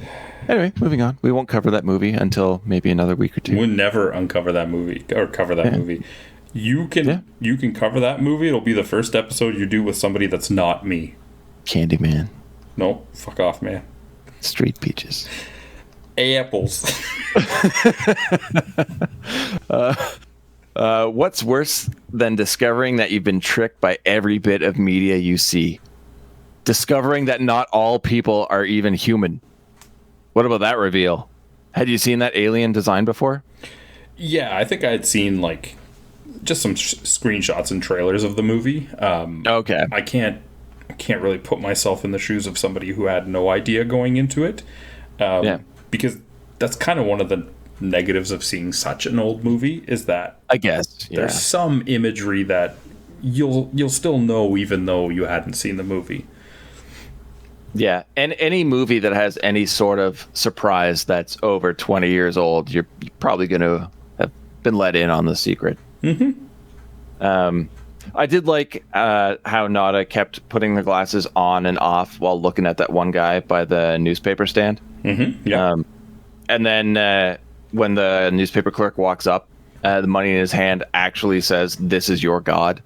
Anyway, moving on. We won't cover that movie until maybe another week or two. We'll never uncover that movie, or cover that movie. You can cover that movie. It'll be the first episode you do with somebody that's not me. Candyman. No, fuck off, man. Street Peaches. Apples. What's worse than discovering that you've been tricked by every bit of media you see? Discovering that not all people are even human. What about that reveal? Had you seen that alien design before? Yeah, I think I had seen like just some screenshots and trailers of the movie. Okay. I can't really put myself in the shoes of somebody who had no idea going into it. Because that's kind of one of the negatives of seeing such an old movie, is that I guess there's some imagery that you'll still know even though you hadn't seen the movie. Yeah, and any movie that has any sort of surprise that's over 20 years old, you're probably going to have been let in on the secret. Mm-hmm. I did like how Nada kept putting the glasses on and off while looking at that one guy by the newspaper stand. Mm-hmm. Yeah. And then when the newspaper clerk walks up, the money in his hand actually says, "This is your God."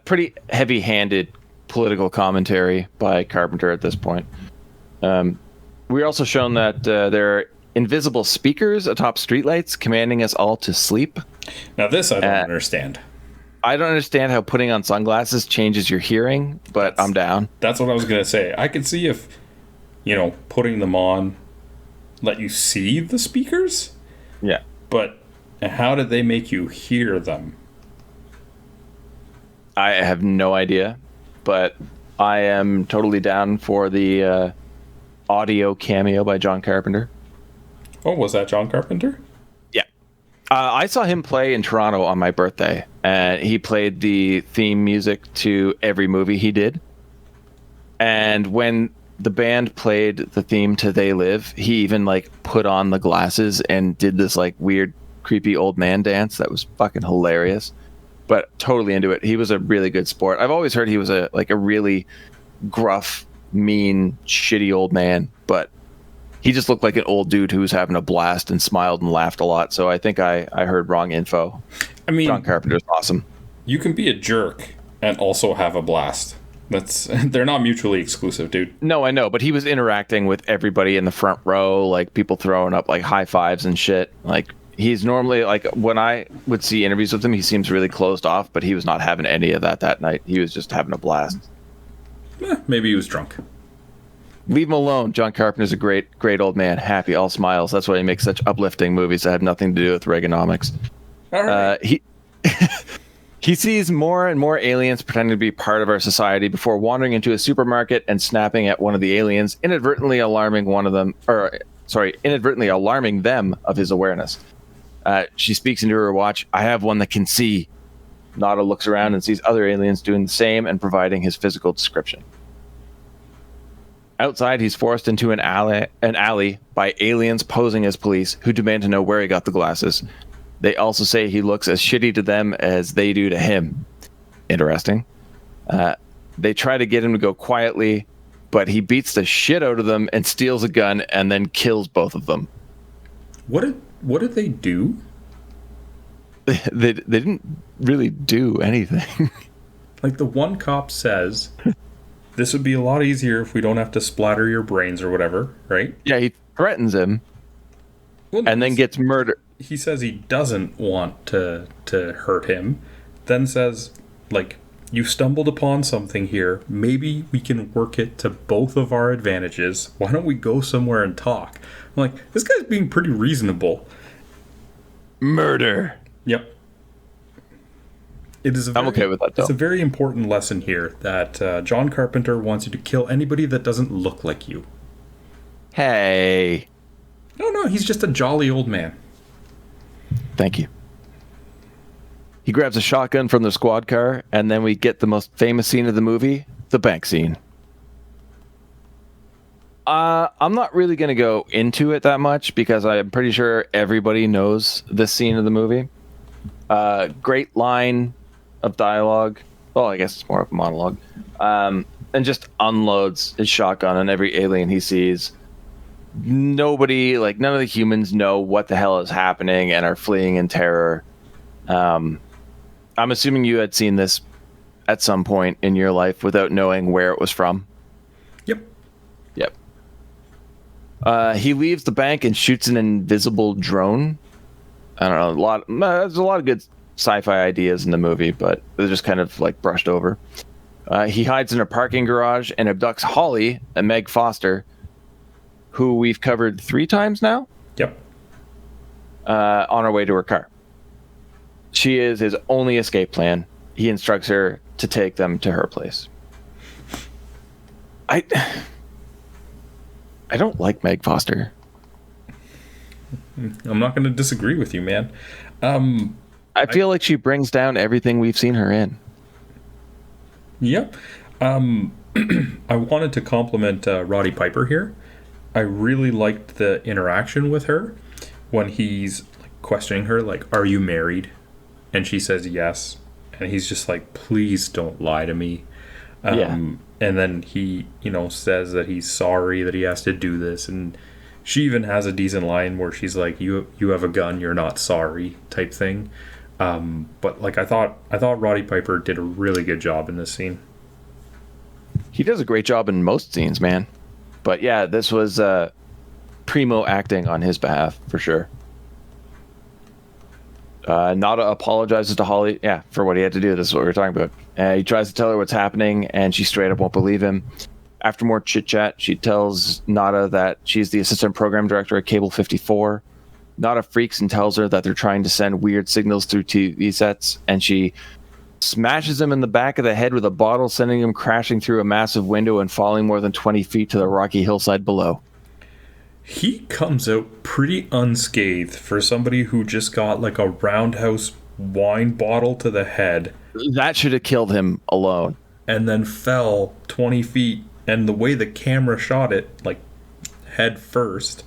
Pretty heavy-handed political commentary by Carpenter at this point. We're also shown that there are invisible speakers atop streetlights commanding us all to sleep. Now this I don't understand. I don't understand how putting on sunglasses changes your hearing, but I'm down. That's what I was going to say. I could see if, putting them on let you see the speakers. Yeah. But how did they make you hear them? I have no idea, but I am totally down for the audio cameo by John Carpenter. Oh, was that John Carpenter? Yeah. I saw him play in Toronto on my birthday, and he played the theme music to every movie he did. And when the band played the theme to They Live, he even put on the glasses and did this weird, creepy old man dance that was fucking hilarious. But totally into it. He was a really good sport. I've always heard he was a really gruff mean, shitty old man, but he just looked like an old dude who was having a blast and smiled and laughed a lot. So I think I heard wrong info. I mean, John Carpenter's awesome. You can be a jerk and also have a blast. They're not mutually exclusive, dude. No, I know, but he was interacting with everybody in the front row, like people throwing up like high fives and shit. Like he's normally like when I would see interviews with him, he seems really closed off, but he was not having any of that night. He was just having a blast. Maybe he was drunk. Leave him alone. John Carpenter's a great old man. Happy, all smiles. That's why he makes such uplifting movies that have nothing to do with Reaganomics. All right. He sees more and more aliens pretending to be part of our society before wandering into a supermarket and snapping at one of the aliens, inadvertently alarming them of his awareness. She speaks into her watch. I have one that can see. Nada looks around and sees other aliens doing the same and providing his physical description. Outside, he's forced into an alley by aliens posing as police who demand to know where he got the glasses. They also say he looks as shitty to them as they do to him. Interesting. They try to get him to go quietly, but he beats the shit out of them and steals a gun and then kills both of them. What did they do? They didn't really do anything. Like the one cop says, this would be a lot easier if we don't have to splatter your brains or whatever, right? Yeah, he threatens him and then gets murdered. He says he doesn't want to hurt him, then says, like, you stumbled upon something here. Maybe we can work it to both of our advantages. Why don't we go somewhere and talk? I'm like, this guy's being pretty reasonable. Murder. Yep. I'm okay with that, though. It's a very important lesson here that John Carpenter wants you to kill anybody that doesn't look like you. Hey. No, he's just a jolly old man. Thank you. He grabs a shotgun from the squad car, and then we get the most famous scene of the movie, the bank scene. I'm not really going to go into it that much because I'm pretty sure everybody knows this scene of the movie. Great line of dialogue. Well, I guess it's more of a monologue. And just unloads his shotgun on every alien he sees. Nobody, like none of the humans know what the hell is happening and are fleeing in terror. I'm assuming you had seen this at some point in your life without knowing where it was from. Yep. He leaves the bank and shoots an invisible drone. I don't know, there's a lot of good sci-fi ideas in the movie, but they're just kind of like brushed over. He hides in a parking garage and abducts Holly and Meg Foster, who we've covered 3 times now. Yep. On her way to her car. She is his only escape plan. He instructs her to take them to her place. I don't like Meg Foster. I'm not going to disagree with you, man. I feel like she brings down everything we've seen her in. Yep. I wanted to compliment Roddy Piper here. I really liked the interaction with her when he's like, questioning her, like, are you married? And she says yes. And he's just like, please don't lie to me. And then he, says that he's sorry that he has to do this. And she even has a decent line where she's like, you have a gun, you're not sorry type thing. But like I thought Roddy Piper did a really good job in this scene. He does a great job in most scenes, man. But yeah, this was primo acting on his behalf for sure. Nada apologizes to Holly, for what he had to do. This is what we were talking about. He tries to tell her what's happening, and she straight up won't believe him. After more chit-chat, she tells Nada that she's the assistant program director at Cable 54. Nada freaks and tells her that they're trying to send weird signals through TV sets, and she smashes him in the back of the head with a bottle, sending him crashing through a massive window and falling more than 20 feet to the rocky hillside below. He comes out pretty unscathed for somebody who just got like a roundhouse wine bottle to the head. That should have killed him alone. And then fell 20 feet. And the way the camera shot it, like head first.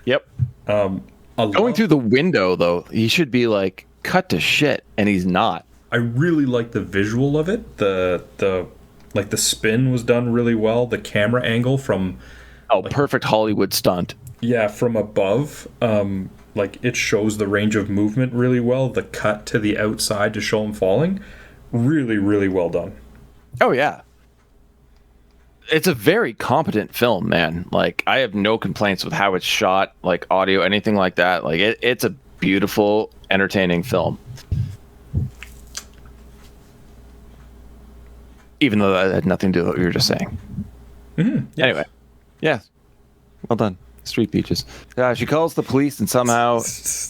Yep. Going through the window, though, he should be like cut to shit, and he's not. I really like the visual of it. The Like the spin was done really well. The camera angle from perfect Hollywood stunt. from above, like it shows the range of movement really well. The cut to the outside to show him falling, really, really well done. Oh yeah. It's a very competent film, man. Like, I have no complaints with how it's shot, like audio, anything like that. Like, it's a beautiful, entertaining film. Even though that had nothing to do with what you were just saying. Mm-hmm. Yes. Anyway, yeah, well done. Street Peaches. She calls the police, and somehow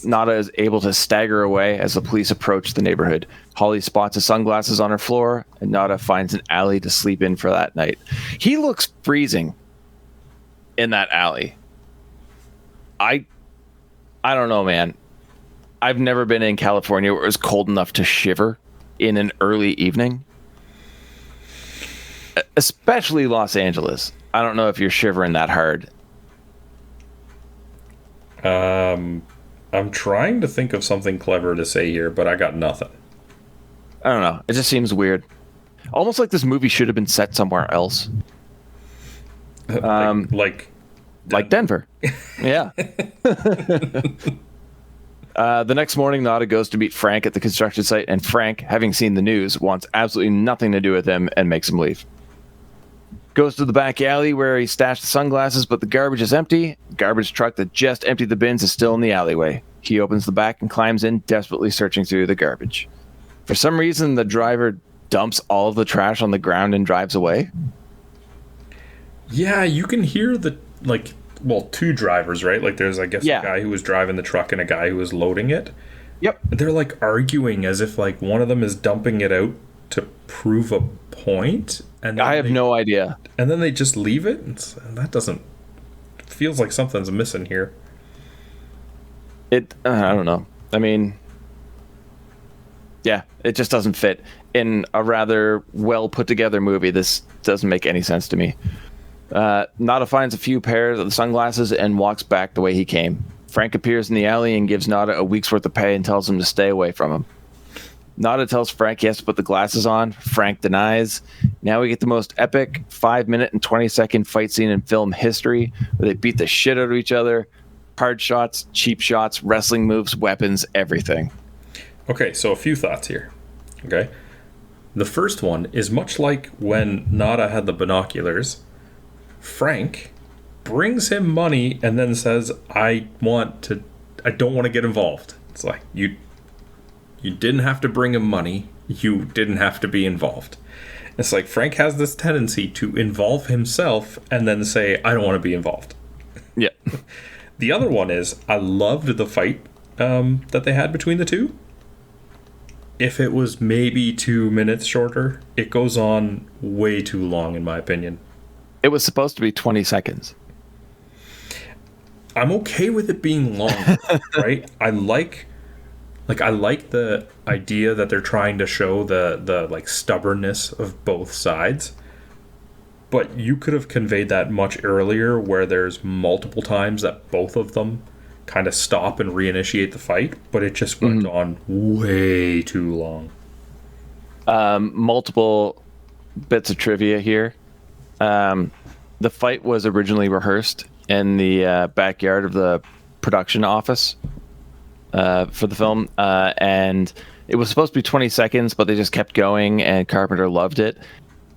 Nada is able to stagger away as the police approach the neighborhood. Holly spots his sunglasses on her floor, and Nada finds an alley to sleep in for that night. He looks freezing in that alley. I don't know, man. I've never been in California where it was cold enough to shiver in an early evening. Especially Los Angeles. I don't know if you're shivering that hard. I'm trying to think of something clever to say here, but I got nothing. I don't know. It just seems weird. Almost like this movie should have been set somewhere else. Like Denver. Yeah. The next morning, Nada goes to meet Frank at the construction site, and Frank, having seen the news, wants absolutely nothing to do with him and makes him leave. Goes to the back alley where he stashed the sunglasses, but the garbage is empty. The garbage truck that just emptied the bins is still in the alleyway. He opens the back and climbs in, desperately searching through the garbage. For some reason, the driver dumps all of the trash on the ground and drives away. Yeah, you can hear two drivers, right? Like there's, I guess, a guy who was driving the truck and a guy who was loading it. Yep. They're like arguing as if like one of them is dumping it out to prove a point. And I have no idea. And then they just leave it? And that doesn't... feels like something's missing here. I don't know. I mean... yeah, it just doesn't fit. In a rather well put together movie, this doesn't make any sense to me. Nada finds a few pairs of the sunglasses and walks back the way he came. Frank appears in the alley and gives Nada a week's worth of pay and tells him to stay away from him. Nada tells Frank he has to put the glasses on. Frank denies. Now we get the most epic 5-minute and 20-second fight scene in film history, where they beat the shit out of each other. Hard shots, cheap shots, wrestling moves, weapons, everything. Okay, so a few thoughts here. Okay. The first one is much like when Nada had the binoculars. Frank brings him money and then says, I don't want to get involved. It's like, you didn't have to bring him money. You didn't have to be involved. It's like Frank has this tendency to involve himself and then say, I don't want to be involved. Yeah. The other one is, I loved the fight that they had between the two. If it was maybe 2 minutes shorter, it goes on way too long, in my opinion. It was supposed to be 20 seconds. I'm okay with it being long, right? I like the idea that they're trying to show the like stubbornness of both sides. But you could have conveyed that much earlier, where there's multiple times that both of them kind of stop and reinitiate the fight, but it just went on way too long. Multiple bits of trivia here. The fight was originally rehearsed in the backyard of the production office for the film, and it was supposed to be 20 seconds, but they just kept going, and Carpenter loved it.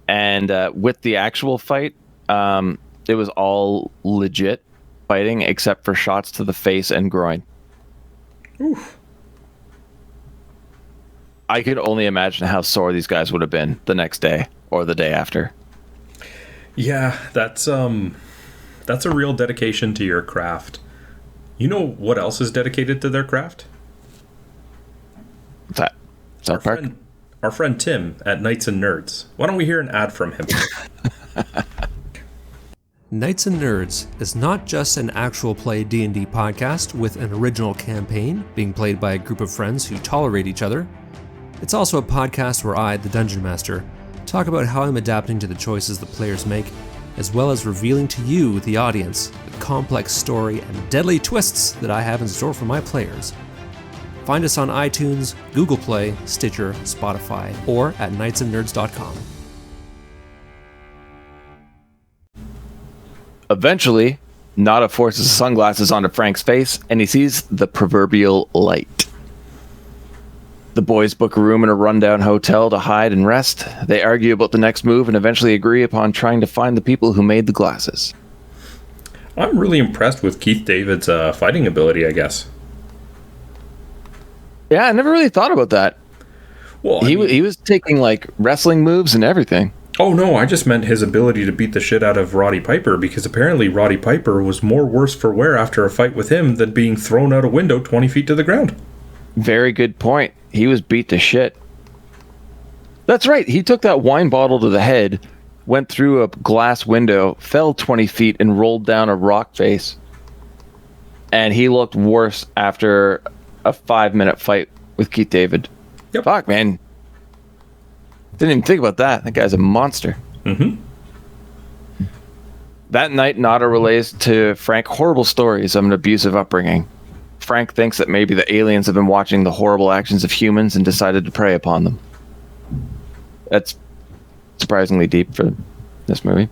And with the actual fight, it was all legit fighting except for shots to the face and groin. Oof. I could only imagine how sore these guys would have been the next day or the day after. Yeah, that's a real dedication to your craft. You know what else is dedicated to their craft? What's that? South Park? Our friend Tim at Knights and Nerds. Why don't we hear an ad from him? Knights and Nerds is not just an actual play D&D podcast with an original campaign being played by a group of friends who tolerate each other. It's also a podcast where I, the Dungeon Master, talk about how I'm adapting to the choices the players make, as well as revealing to you, the audience, the complex story and deadly twists that I have in store for my players. Find us on iTunes, Google Play, Stitcher, Spotify, or at knightsandnerds.com. Eventually, Nada forces sunglasses onto Frank's face, and he sees the proverbial light. The boys book a room in a rundown hotel to hide and rest. They argue about the next move and eventually agree upon trying to find the people who made the glasses. I'm really impressed with Keith David's fighting ability, I guess. Yeah, I never really thought about that. Well, He was taking like wrestling moves and everything. Oh no, I just meant his ability to beat the shit out of Roddy Piper, because apparently Roddy Piper was more worse for wear after a fight with him than being thrown out a window 20 feet to the ground. Very good point. He was beat to shit. That's right. He took that wine bottle to the head, went through a glass window, fell 20 feet, and rolled down a rock face. And he looked worse after a 5-minute fight with Keith David. Yep. Fuck, man. Didn't even think about that. That guy's a monster. Mm-hmm. That night, Nada relays to Frank horrible stories of an abusive upbringing. Frank thinks that maybe the aliens have been watching the horrible actions of humans and decided to prey upon them. That's surprisingly deep for this movie.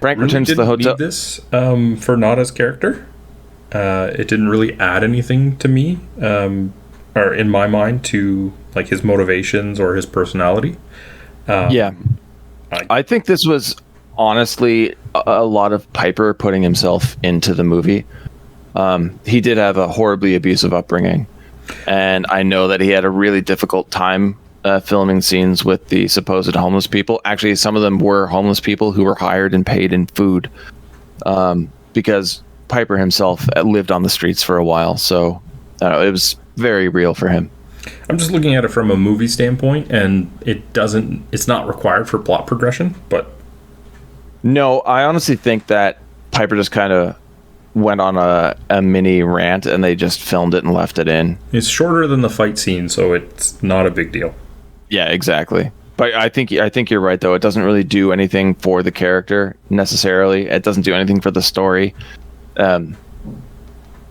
Frank returns to the hotel. Need this for Nada's character. It didn't really add anything to me, or in my mind, to like his motivations or his personality. I think this was honestly a lot of Piper putting himself into the movie. He did have a horribly abusive upbringing, and I know that he had a really difficult time filming scenes with the supposed homeless people. Actually, some of them were homeless people who were hired and paid in food, because Piper himself lived on the streets for a while, so it was very real for him. I'm just looking at it from a movie standpoint, and it's not required for plot progression, but... No, I honestly think that Piper just kind of went on a mini rant, and they just filmed it and left it in. It's shorter than the fight scene, so it's not a big deal. Yeah, exactly. But I think you're right, though. It doesn't really do anything for the character, necessarily. It doesn't do anything for the story.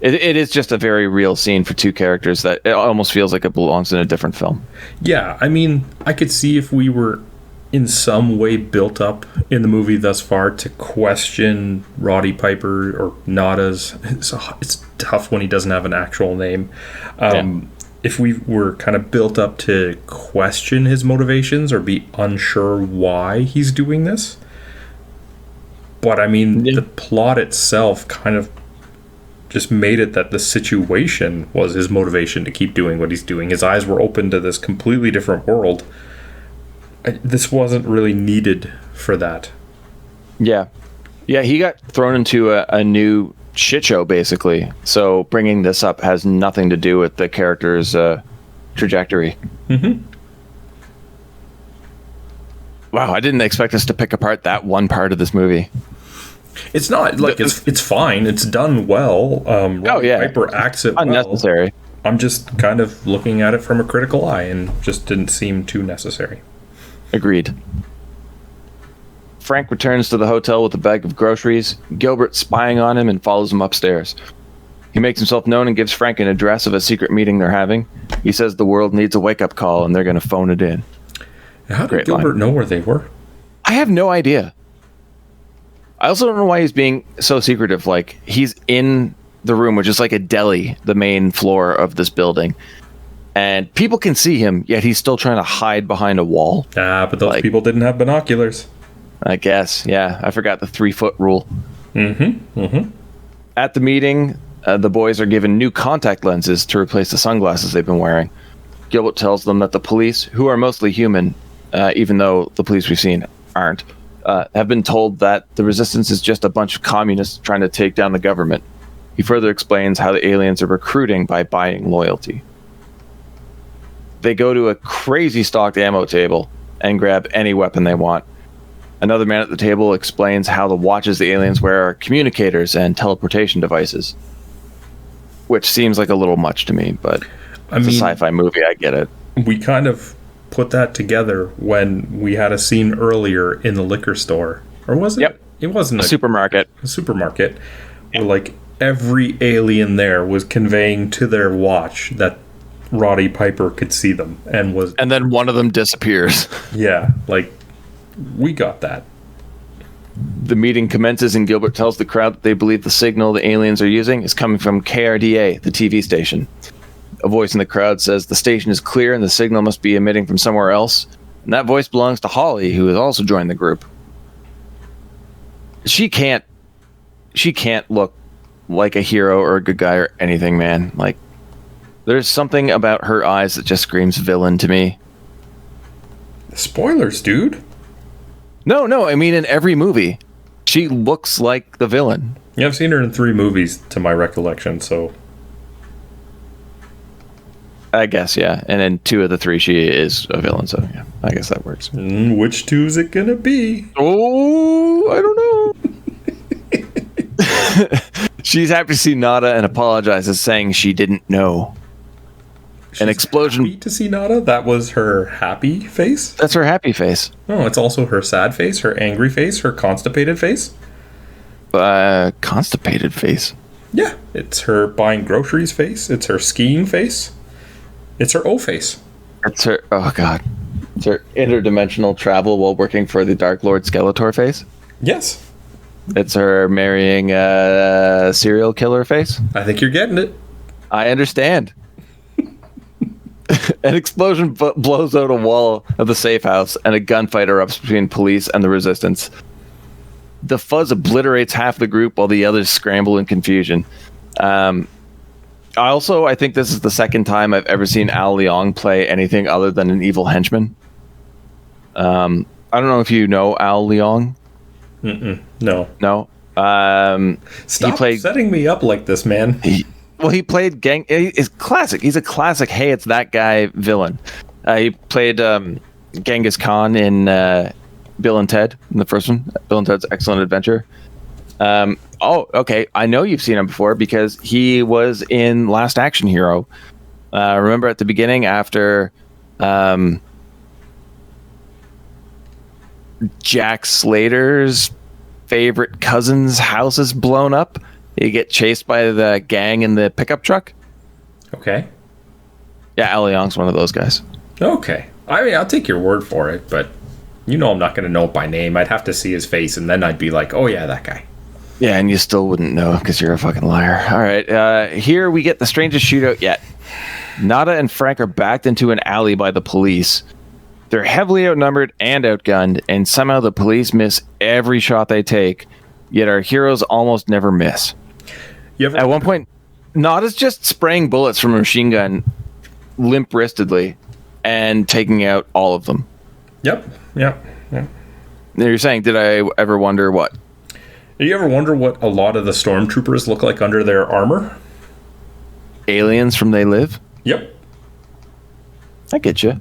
It is just a very real scene for two characters that it almost feels like it belongs in a different film. Yeah, I mean, I could see if we were in some way built up in the movie thus far to question Roddy Piper or Nada's. It's tough when he doesn't have an actual name. If we were kind of built up to question his motivations or be unsure why he's doing this. But I mean, the plot itself kind of just made it that the situation was his motivation to keep doing what he's doing. His eyes were open to this completely different world. This wasn't really needed for that. Yeah, he got thrown into a new shit show, basically. So bringing this up has nothing to do with the character's trajectory. Mm-hmm. Wow, I didn't expect us to pick apart that one part of this movie. It's not like it's fine. It's done well. Piper acts it unnecessary. Well. I'm just kind of looking at it from a critical eye, and just didn't seem too necessary. Agreed. Frank returns to the hotel with a bag of groceries. Gilbert spying on him and follows him upstairs. He makes himself known and gives Frank an address of a secret meeting they're having. He says the world needs a wake-up call, and they're going to phone it in. How did Gilbert know where they were? I have no idea. I also don't know why he's being so secretive. Like, he's in the room, which is like a deli, the main floor of this building. And people can see him, yet he's still trying to hide behind a wall. But those people didn't have binoculars. I guess, yeah. I forgot the 3-foot rule. Mm-hmm, mm-hmm. At the meeting, the boys are given new contact lenses to replace the sunglasses they've been wearing. Gilbert tells them that the police, who are mostly human, even though the police we've seen aren't, have been told that the resistance is just a bunch of communists trying to take down the government. He further explains how the aliens are recruiting by buying loyalty. They go to a crazy stocked ammo table and grab any weapon they want. Another man at the table explains how the watches the aliens wear are communicators and teleportation devices. Which seems like a little much to me, but it's a sci-fi movie, I get it. We kind of put that together when we had a scene earlier in the liquor store. Or was it? Yep. It wasn't a supermarket. A supermarket. Where like every alien there was conveying to their watch that Roddy Piper could see them and then one of them disappears. Yeah, like we got that. The meeting commences, and Gilbert tells the crowd that they believe the signal the aliens are using is coming from KRDA, the TV station. A voice in the crowd says the station is clear and the signal must be emitting from somewhere else. And that voice belongs to Holly, who has also joined the group. She can't look like a hero or a good guy or anything, man. Like, there's something about her eyes that just screams villain to me. Spoilers, dude. No, I mean in every movie, she looks like the villain. Yeah, I've seen her in 3 movies to my recollection, so... I guess, yeah. And in 2 of the 3, she is a villain, so yeah, I guess that works. Which 2 is it gonna be? Oh, I don't know. She's happy to see Nada and apologizes, saying she didn't know. An explosion. Happy to see Nada? That was her happy face? That's her happy face. Oh, it's also her sad face, her angry face, her constipated face? Constipated face? Yeah, it's her buying groceries face, it's her skiing face, it's her O face. It's her, oh god. It's her interdimensional travel while working for the Dark Lord Skeletor face? Yes. It's her marrying a serial killer face? I think you're getting it. I understand. An explosion blows out a wall of the safe house, and a gunfight erupts between police and the resistance. The fuzz obliterates half the group while the others scramble in confusion. I think this is the second time I've ever seen Al Leong play anything other than an evil henchman. I don't know if you know Al Leong. No. No. Stop setting me up like this, man. He played He's classic. He's a classic. Hey, it's that guy villain. He played Genghis Khan in Bill and Ted in the first one. Bill and Ted's Excellent Adventure. Okay. I know you've seen him before because he was in Last Action Hero. Remember at the beginning after Jack Slater's favorite cousin's house is blown up? You get chased by the gang in the pickup truck. Okay. Yeah, Al Leong's one of those guys. Okay. I mean, I'll take your word for it, but you know I'm not going to know it by name. I'd have to see his face, and then I'd be like, oh yeah, that guy. Yeah, and you still wouldn't know because you're a fucking liar. All right, here we get the strangest shootout yet. Nada and Frank are backed into an alley by the police. They're heavily outnumbered and outgunned, and somehow the police miss every shot they take, yet our heroes almost never miss. At one point, Nada's just spraying bullets from a machine gun limp-wristedly and taking out all of them. Yep. Now you're saying, did I ever wonder what? Do you ever wonder what a lot of the stormtroopers look like under their armor? Aliens from They Live? Yep. I get you.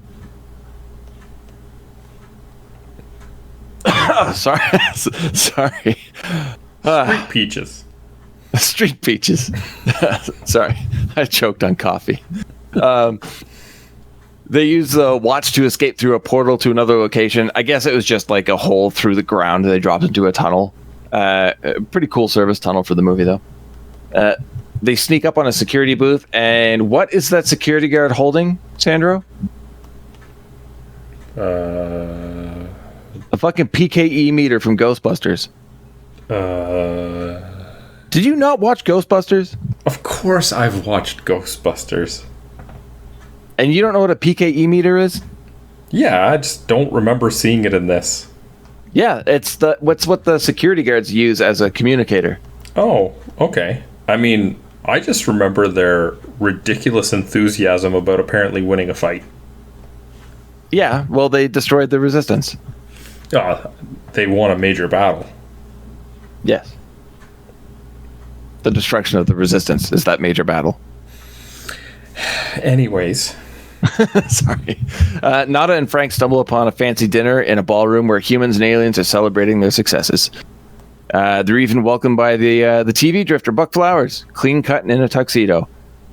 Sorry. Sorry. Street peaches. Street peaches. Sorry. I choked on coffee. They use the watch to escape through a portal to another location. I guess it was just like a hole through the ground. They dropped into a tunnel. Pretty cool service tunnel for the movie, though. They sneak up on a security booth, and what is that security guard holding, Sandro? A fucking PKE meter from Ghostbusters. Did you not watch Ghostbusters? Of course I've watched Ghostbusters. And you don't know what a PKE meter is? Yeah, I just don't remember seeing it in this. Yeah, it's what the security guards use as a communicator. Oh, okay. I mean, I just remember their ridiculous enthusiasm about apparently winning a fight. Yeah, well, they destroyed the resistance. They won a major battle. Yes. The destruction of the resistance is that major battle. Anyways. Sorry. Nada and Frank stumble upon a fancy dinner in a ballroom where humans and aliens are celebrating their successes. They're even welcomed by the TV drifter, Buck Flowers, clean cut and in a tuxedo.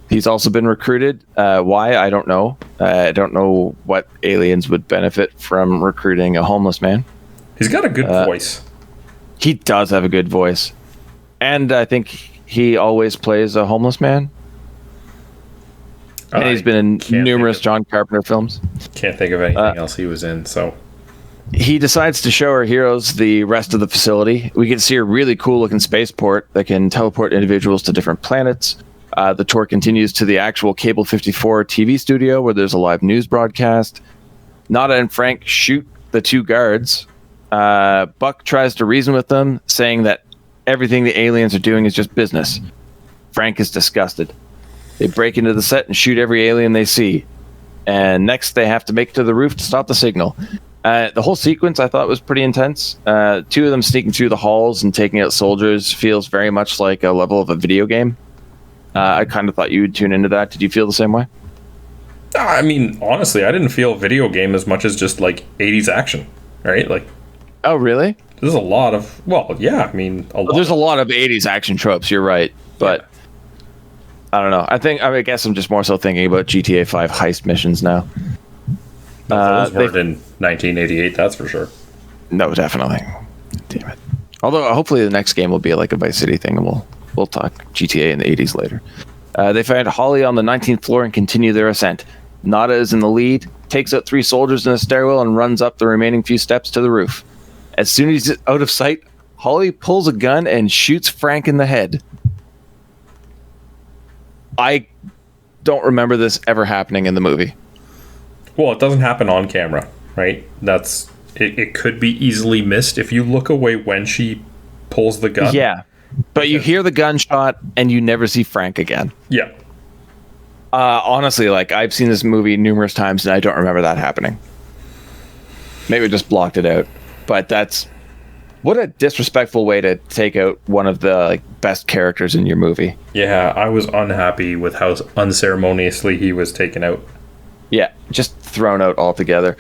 He's also been recruited. Why? I don't know. I don't know what aliens would benefit from recruiting a homeless man. He's got a good voice. He does have a good voice. And I think he always plays a homeless man. And he's been in numerous John Carpenter films. Can't think of anything else he was in, so... he decides to show our heroes the rest of the facility. We get to see a really cool looking spaceport that can teleport individuals to different planets. The tour continues to the actual Cable 54 TV studio where there's a live news broadcast. Nada and Frank shoot the two guards. Buck tries to reason with them, saying that everything the aliens are doing is just business. Frank is disgusted. They break into the set and shoot every alien they see. And next they have to make it to the roof to stop the signal. The whole sequence I thought was pretty intense. Two of them sneaking through the halls and taking out soldiers feels very much like a level of a video game. I kind of thought you would tune into that. Did you feel the same way? I mean, honestly, I didn't feel video game as much as just like 80s action, right? Like, oh, really? there's a lot of, well, yeah, I mean, there's a lot of 80s action tropes, you're right. But I don't know. I guess I'm just more so thinking about GTA 5 heist missions now. Those weren't in 1988, that's for sure. No, definitely. Damn it. Although hopefully the next game will be like a Vice City thing, and we'll talk GTA in the 80s later. They find Holly on the 19th floor and continue their ascent. Nada is in the lead, takes out 3 soldiers in a stairwell, and runs up the remaining few steps to the roof. As soon as he's out of sight, Holly pulls a gun and shoots Frank in the head. I don't remember this ever happening in the movie. Well, it doesn't happen on camera, right? It could be easily missed if you look away when she pulls the gun. Yeah, but you hear the gunshot and you never see Frank again. Yeah. Honestly, like, I've seen this movie numerous times and I don't remember that happening. Maybe I just blocked it out. But what a disrespectful way to take out one of the best characters in your movie. Yeah, I was unhappy with how unceremoniously he was taken out. Yeah, just thrown out altogether.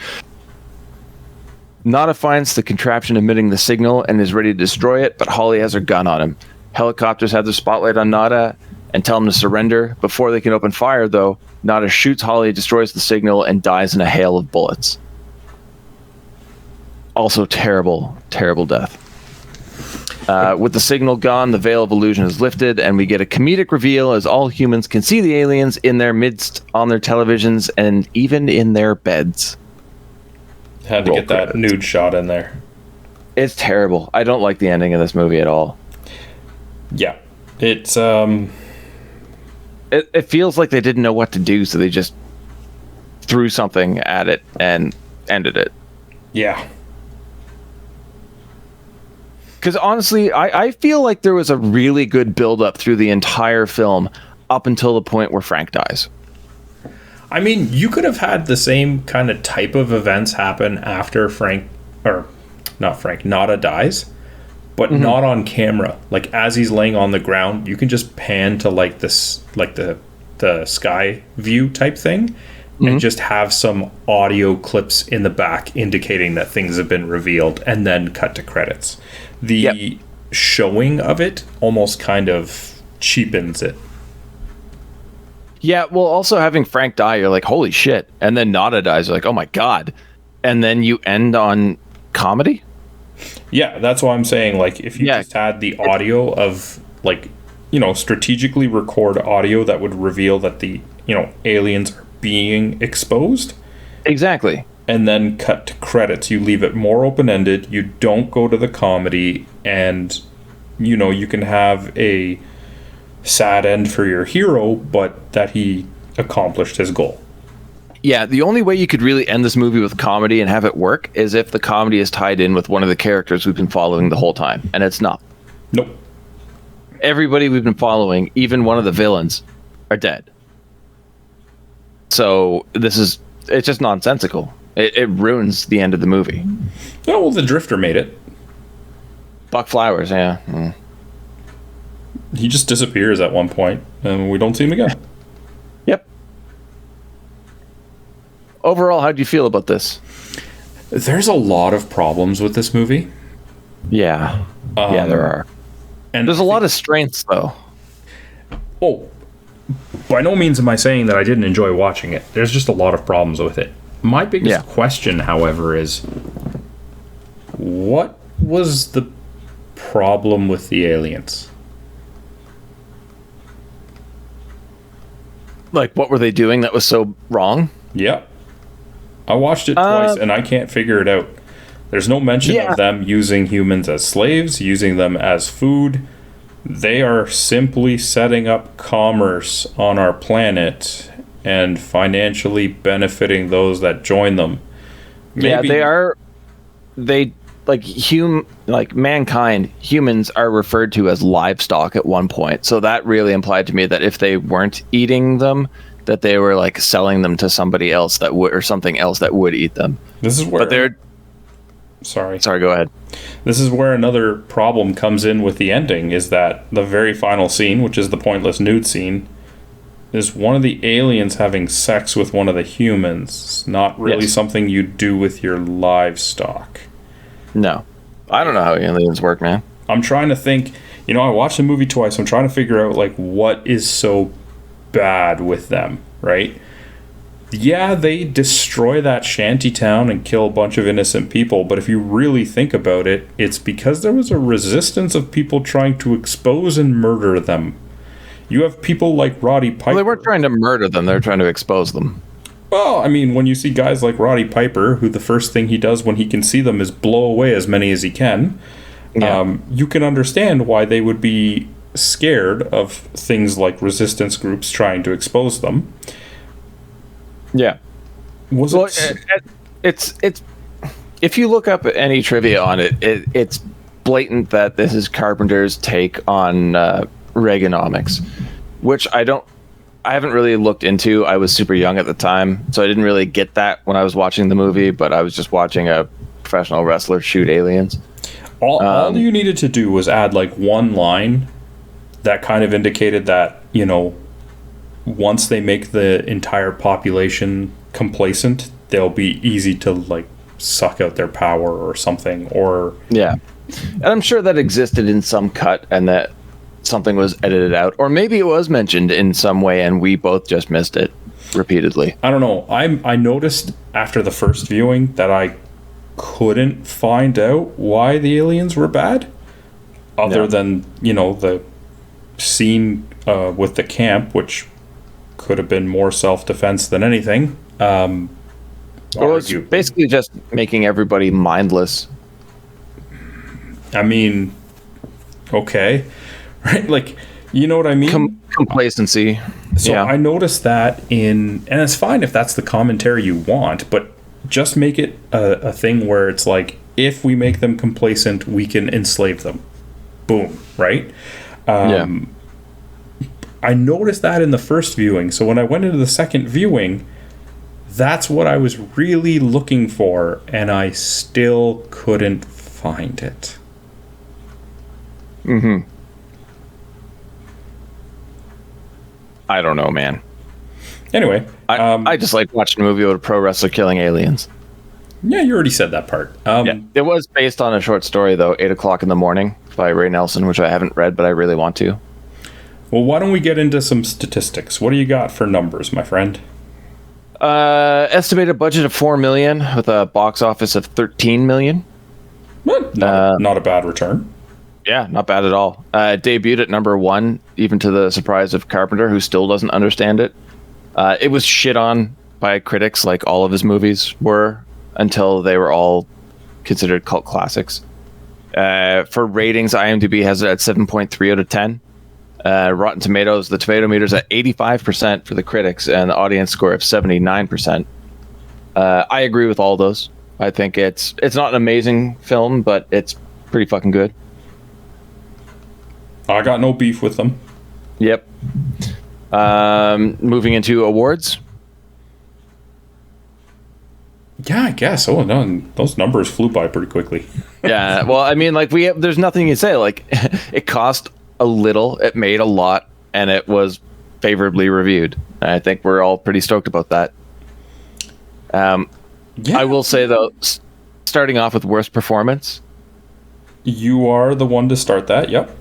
Nada finds the contraption emitting the signal and is ready to destroy it, but Holly has her gun on him. Helicopters have their spotlight on Nada and tell him to surrender. Before they can open fire, though, Nada shoots Holly, destroys the signal, and dies in a hail of bullets. Also terrible, terrible death. With the signal gone, the veil of illusion is lifted, and we get a comedic reveal as all humans can see the aliens in their midst, on their televisions, and even in their beds. Had to get that nude shot in there. It's terrible. I don't like the ending of this movie at all. Yeah. It's, It feels like they didn't know what to do, so they just threw something at it and ended it. Yeah. Because honestly, I feel like there was a really good build-up through the entire film up until the point where Frank dies. I mean, you could have had the same kind of type of events happen after Nada dies, but not on camera. Like, as he's laying on the ground, you can just pan to like this, like the sky view type thing, and just have some audio clips in the back indicating that things have been revealed, and then cut to credits. The showing of it almost kind of cheapens it. Yeah, well, also having Frank die, you're like, holy shit. And then Nada dies, you're like, oh my god. And then you end on comedy? Yeah, that's why I'm saying, like, if you just had the audio of, like, strategically record audio that would reveal that the, aliens are being exposed. Exactly. And then cut to credits. You leave it more open-ended. You don't go to the comedy. And, you can have a sad end for your hero, but that he accomplished his goal. Yeah, the only way you could really end this movie with comedy and have it work is if the comedy is tied in with one of the characters we've been following the whole time. And it's not. Nope. Everybody we've been following, even one of the villains, are dead. So it's just nonsensical. It ruins the end of the movie. Oh, well, the Drifter made it. Buck Flowers, yeah. Mm. He just disappears at one point, and we don't see him again. Yep. Overall, how do you feel about this? There's a lot of problems with this movie. Yeah. Yeah, there are. And there's a lot of strengths, though. Oh, by no means am I saying that I didn't enjoy watching it. There's just a lot of problems with it. My biggest question, however, is what was the problem with the aliens? Like, what were they doing that was so wrong? Yeah. I watched it twice, and I can't figure it out. There's no mention of them using humans as slaves, using them as food. They are simply setting up commerce on our planet and financially benefiting those that join them. Maybe, like mankind, humans are referred to as livestock at one point. So that really implied to me that if they weren't eating them, that they were like selling them to somebody else that would, or something else that would eat them. This is where but they're sorry, go ahead. This is where another problem comes in with the ending, is that the very final scene, which is the pointless nude scene, is one of the aliens having sex with one of the humans. It's not really something you do with your livestock. No. I don't know how aliens work, man. I'm trying to think, I watched the movie twice. I'm trying to figure out, like, what is so bad with them, right? Yeah, they destroy that shanty town and kill a bunch of innocent people, but if you really think about it, it's because there was a resistance of people trying to expose and murder them. You have people like Roddy Piper. Well, they weren't trying to murder them, they were trying to expose them. Well, I mean, when you see guys like Roddy Piper, who the first thing he does when he can see them is blow away as many as he can, you can understand why they would be scared of things like resistance groups trying to expose them. Yeah. It's if you look up any trivia on it, it's blatant that this is Carpenter's take on Reaganomics, which I haven't really looked into. I was super young at the time, so I didn't really get that when I was watching the movie, but I was just watching a professional wrestler shoot aliens. All you needed to do was add like one line that kind of indicated that, once they make the entire population complacent, they'll be easy to like suck out their power or something. Or and I'm sure that existed in some cut and that something was edited out, or maybe it was mentioned in some way and we both just missed it repeatedly. I don't know. I noticed after the first viewing that I couldn't find out why the aliens were bad, other than the scene with the camp, which could have been more self-defense than anything. Well, it's basically just making everybody mindless. I mean, okay, right? Like, you know what I mean? Complacency. So I noticed that and it's fine if that's the commentary you want, but just make it a thing where it's like, if we make them complacent, we can enslave them. Boom, right? I noticed that in the first viewing, so when I went into the second viewing, that's what I was really looking for, and I still couldn't find it. I don't know, man. Anyway, I just like watching a movie with a pro wrestler killing aliens. Yeah, you already said that part. It was based on a short story, though, 8 o'clock in the morning by Ray Nelson, which I haven't read, but I really want to. Well, why don't we get into some statistics? What do you got for numbers, my friend? Estimated budget of $4 million with a box office of $13 million. Not a bad return. Yeah, not bad at all. Debuted at number 1, even to the surprise of Carpenter, who still doesn't understand it. It was shit on by critics, like all of his movies were, until they were all considered cult classics. For ratings, IMDb has it at 7.3 out of 10. Rotten Tomatoes, the tomato meter's at 85% for the critics and the audience score of 79%. I agree with all those. I think it's not an amazing film, but it's pretty fucking good. I got no beef with them. Yep. Moving into awards. Yeah, I guess. Oh no, those numbers flew by pretty quickly. Yeah, well, I mean, like there's nothing you say. Like, it cost a little, it made a lot, and it was favorably reviewed. And I think we're all pretty stoked about that. I will say though, starting off with worst performance. You are the one to start that. Yep.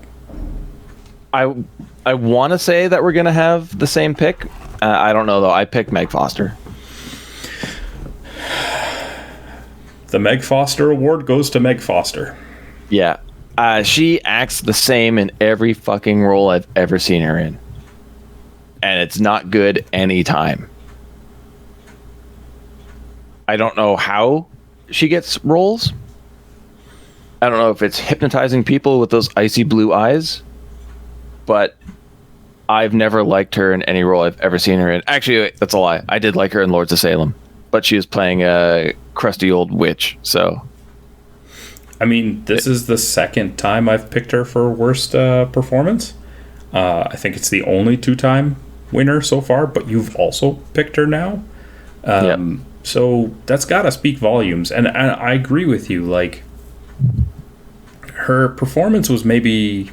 I want to say that we're gonna have the same pick. I don't know though. I picked Meg Foster. The Meg Foster Award goes to Meg Foster. Yeah. She acts the same in every fucking role I've ever seen her in. And it's not good anytime. I don't know how she gets roles. I don't know if it's hypnotizing people with those icy blue eyes, but I've never liked her in any role I've ever seen her in. Actually, wait, that's a lie. I did like her in Lords of Salem, but she was playing a crusty old witch, so... I mean, this is the second time I've picked her for worst performance. I think it's the only 2-time winner so far, but you've also picked her now. So that's got to speak volumes. And I agree with you. Like, her performance was maybe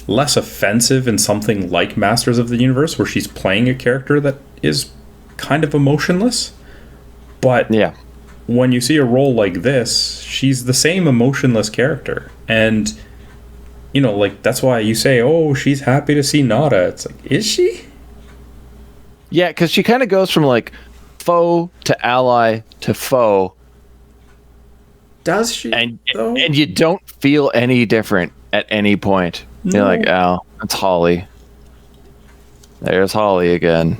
less offensive in something like Masters of the Universe, where she's playing a character that is kind of emotionless. But yeah, when you see a role like this, she's the same emotionless character. And, you know, like, that's why you say, oh, she's happy to see Nada. It's like, is she? Yeah, because she kind of goes from, like, foe to ally to foe. Does she? And you don't feel any different at any point. No. You're like, oh, that's Holly. There's Holly again.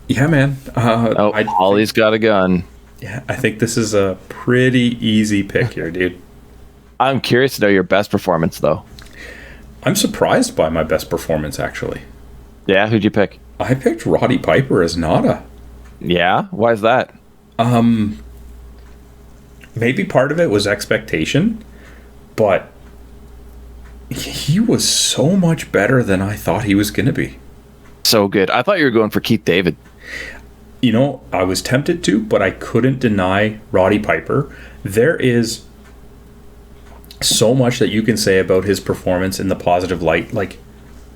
Yeah, man. Holly's got a gun. Yeah, I think this is a pretty easy pick here, dude. I'm curious to know your best performance, though. I'm surprised by my best performance, actually. Yeah, who'd you pick? I picked Roddy Piper as Nada. Yeah? Why is that? Maybe part of it was expectation, but he was so much better than I thought he was going to be. So good. I thought you were going for Keith David. You know, I was tempted to, but I couldn't deny Roddy Piper. There is so much that you can say about his performance in the positive light. Like,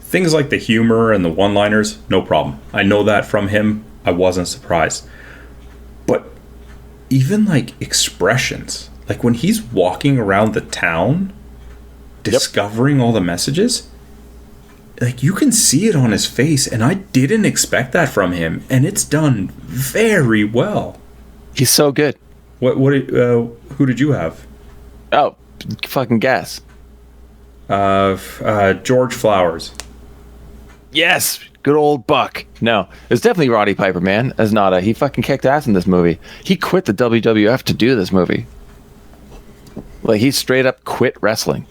things like the humor and the one-liners, no problem. I know that from him. I wasn't surprised. But even, like, expressions. Like, when he's walking around the town, discovering all the messages, like, you can see it on his face, and I didn't expect that from him, and it's done very well. He's so good. Who did you have? Oh, fucking guess. George Flowers. Yes, good old Buck. No, it's definitely Roddy Piper, man, as Nada. He fucking kicked ass in this movie. He quit the WWF to do this movie. Like, he straight up quit wrestling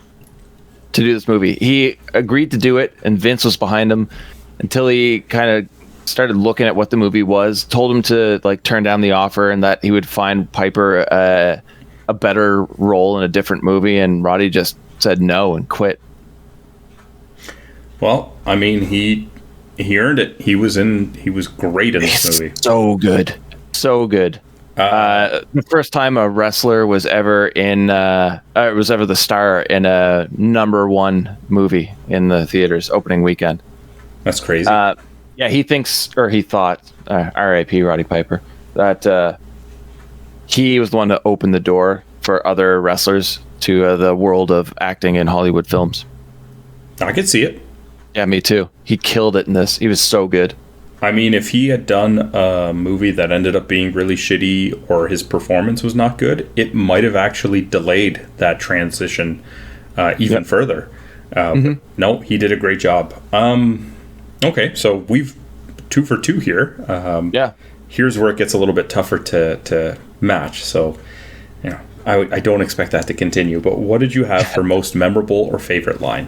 to do this movie. He agreed to do it, and Vince was behind him until he kind of started looking at what the movie was, told him to, like, turn down the offer and that he would find Piper a better role in a different movie, and Roddy just said no and quit. Well, I mean, he earned it. He was great in this movie. So good. So good. The first time a wrestler was ever the star in a #1 movie in the theaters opening weekend. That's crazy. Yeah, he thought, R.I.P. Roddy Piper, that he was the one to open the door for other wrestlers to the world of acting in Hollywood films. I could see it. Yeah, me too. He killed it in this. He was so good. I mean, if he had done a movie that ended up being really shitty or his performance was not good, it might have actually delayed that transition even further. No, he did a great job. Okay, so we've 2 for 2 here. Yeah. Here's where it gets a little bit tougher to match. So, you know, I don't expect that to continue. But what did you have for most memorable or favorite line?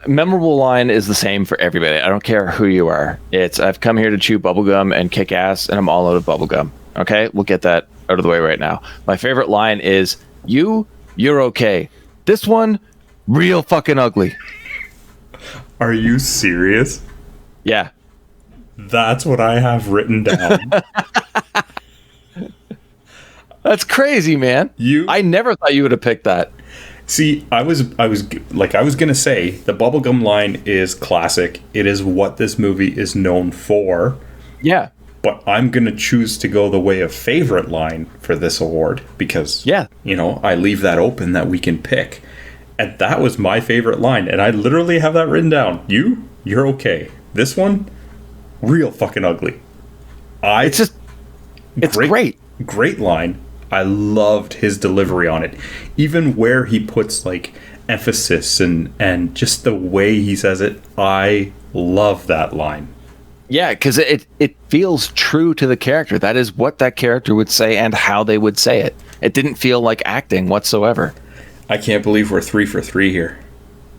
Memorable line is the same for everybody. I don't care who you are. It's, I've come here to chew bubblegum and kick ass, and I'm all out of bubblegum. Okay? We'll get that out of the way right now. My favorite line is, you're okay. This one, real fucking ugly. Are you serious? Yeah. That's what I have written down. That's crazy, man. I never thought you would have picked that. See, I was gonna say the bubblegum line is classic. It is what this movie is known for. Yeah. But I'm gonna choose to go the way of favorite line for this award because you know, I leave that open that we can pick. And that was my favorite line, and I literally have that written down. You're okay. This one, real fucking ugly. It's great. Great line. I loved his delivery on it. Even where he puts, like, emphasis and just the way he says it, I love that line. Yeah, because it feels true to the character. That is what that character would say and how they would say it. It didn't feel like acting whatsoever. I can't believe we're 3 for 3 here.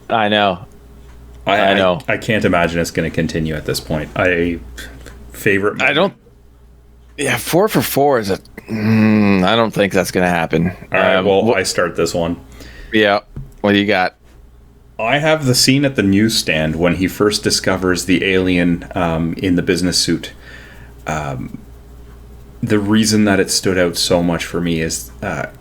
I know. I know. I can't imagine it's going to continue at this point. Favorite moment. I don't. Yeah, 4 for 4 is a. I don't think that's going to happen. All right, I start this one. Yeah. What do you got? I have the scene at the newsstand when he first discovers the alien in the business suit. The reason that it stood out so much for me is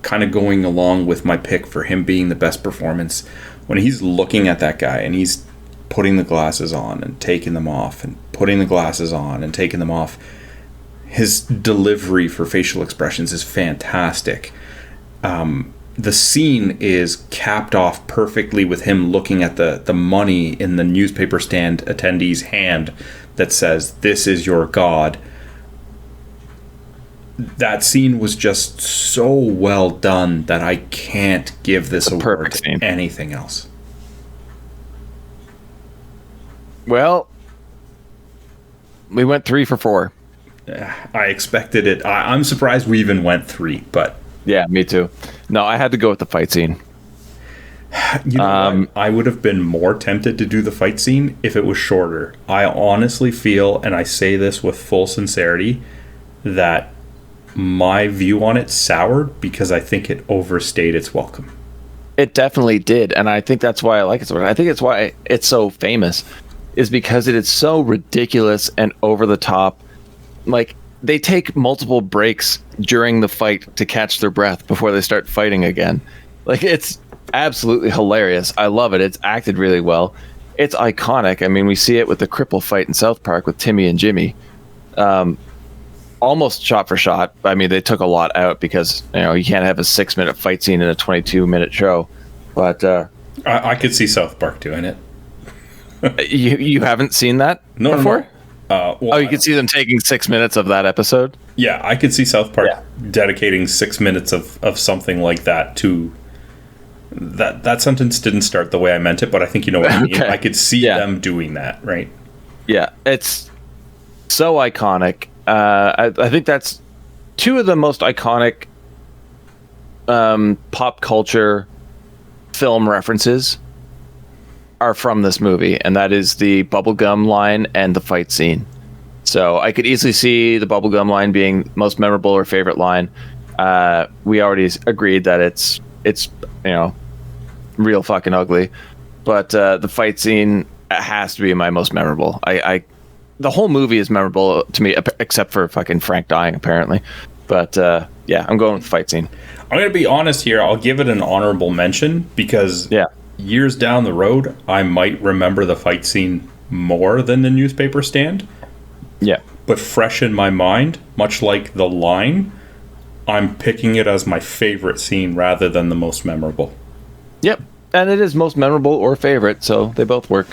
kind of going along with my pick for him being the best performance. When he's looking at that guy and he's putting the glasses on and taking them off and putting the glasses on and taking them off, his delivery for facial expressions is fantastic. The scene is capped off perfectly with him looking at the money in the newspaper stand attendee's hand that says, "This is your God." That scene was just so well done that I can't give this award to anything else. Well, we went 3 for 4. I expected it. I'm surprised we even went 3, but... Yeah, me too. No, I had to go with the fight scene. You know what? I would have been more tempted to do the fight scene if it was shorter. I honestly feel, and I say this with full sincerity, that my view on it soured because I think it overstayed its welcome. It definitely did, and I think that's why I like it so much. I think it's why it's so famous, is because it is so ridiculous and over the top. Like, they take multiple breaks during the fight to catch their breath before they start fighting again. Like, it's absolutely hilarious. I love it. It's acted really well. It's iconic. I mean, we see it with the cripple fight in South Park with Timmy and Jimmy. Almost shot for shot. I mean, they took a lot out because, you can't have a 6-minute fight scene in a 22-minute show. But I could see South Park doing it. You haven't seen that before? No. You could see them taking 6 minutes of that episode? Yeah, I could see South Park dedicating 6 minutes of something like that to... That sentence didn't start the way I meant it, but I think you know what I mean. I could see them doing that, right? Yeah, it's so iconic. I think that's 2 of the most iconic pop culture film references are from this movie, and that is the bubblegum line and the fight scene. So I could easily see the bubblegum line being most memorable or favorite line. We already agreed that it's real fucking ugly, but the fight scene has to be my most memorable. The whole movie is memorable to me, except for fucking Frank dying, apparently. But I'm going with the fight scene. I'm going to be honest here. I'll give it an honorable mention because years down the road, I might remember the fight scene more than the newspaper stand. Yeah. But fresh in my mind, much like the line, I'm picking it as my favorite scene rather than the most memorable. Yep. And it is most memorable or favorite, so they both work.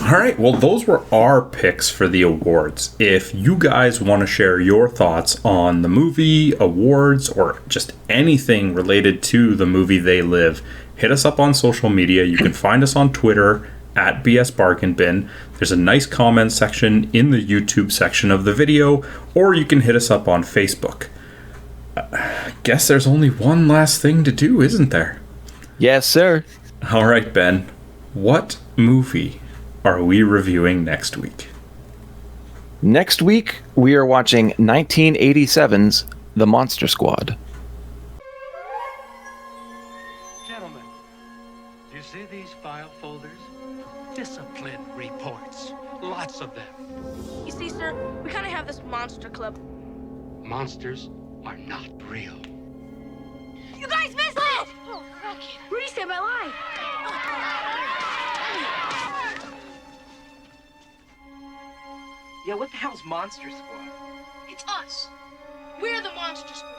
All right, well, those were our picks for the awards. If you guys want to share your thoughts on the movie, awards, or just anything related to the movie They Live, hit us up on social media. You can find us on Twitter at BS Bargain Bin. There's a nice comment section in the YouTube section of the video, or you can hit us up on Facebook. Guess there's only one last thing to do, isn't there? Yes, sir. All right, Ben. What movie are we reviewing next week? Next week, we are watching 1987's The Monster Squad. Gentlemen, do you see these file folders? Discipline reports. Lots of them. You see, sir, we kind of have this monster club. Monsters are not real. You guys missed it! Oh, fuck it. Rudy saved my life. Yeah, what the hell's Monster Squad? It's us. We're the Monster Squad.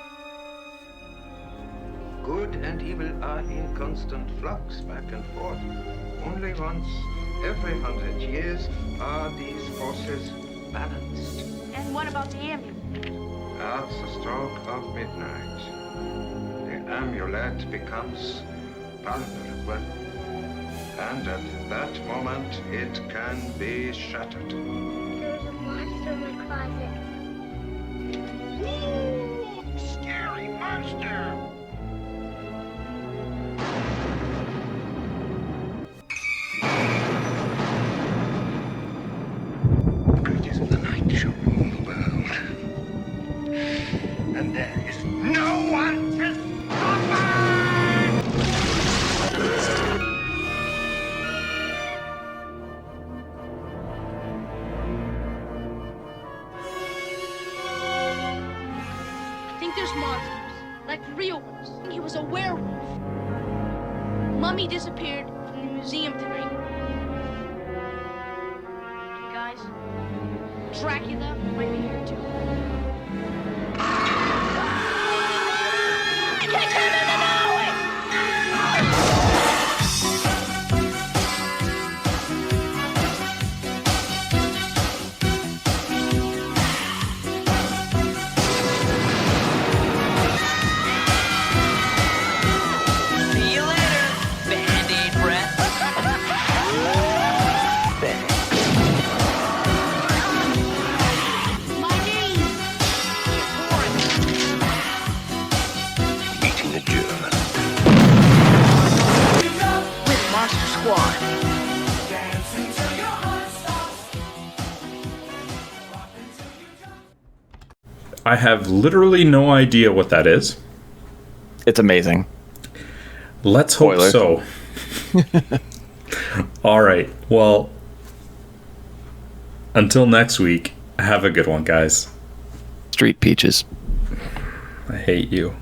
Good and evil are in constant flux back and forth. Only once every 100 years are these forces balanced. And what about the amulet? At the stroke of midnight, the amulet becomes vulnerable. And at that moment, it can be shattered. No one can stop me! I think there's monsters, like real ones. I think he was a werewolf. Mummy disappeared from the museum tonight. And guys, Dracula might be here too. Catch him in the See you later, Band-Aid breath. My name. Eating the German. With Monster Squad. I have literally no idea what that is. It's amazing. Let's hope Spoiler. so. All right. Well, until next week, have a good one, guys. Street Peaches. I hate you.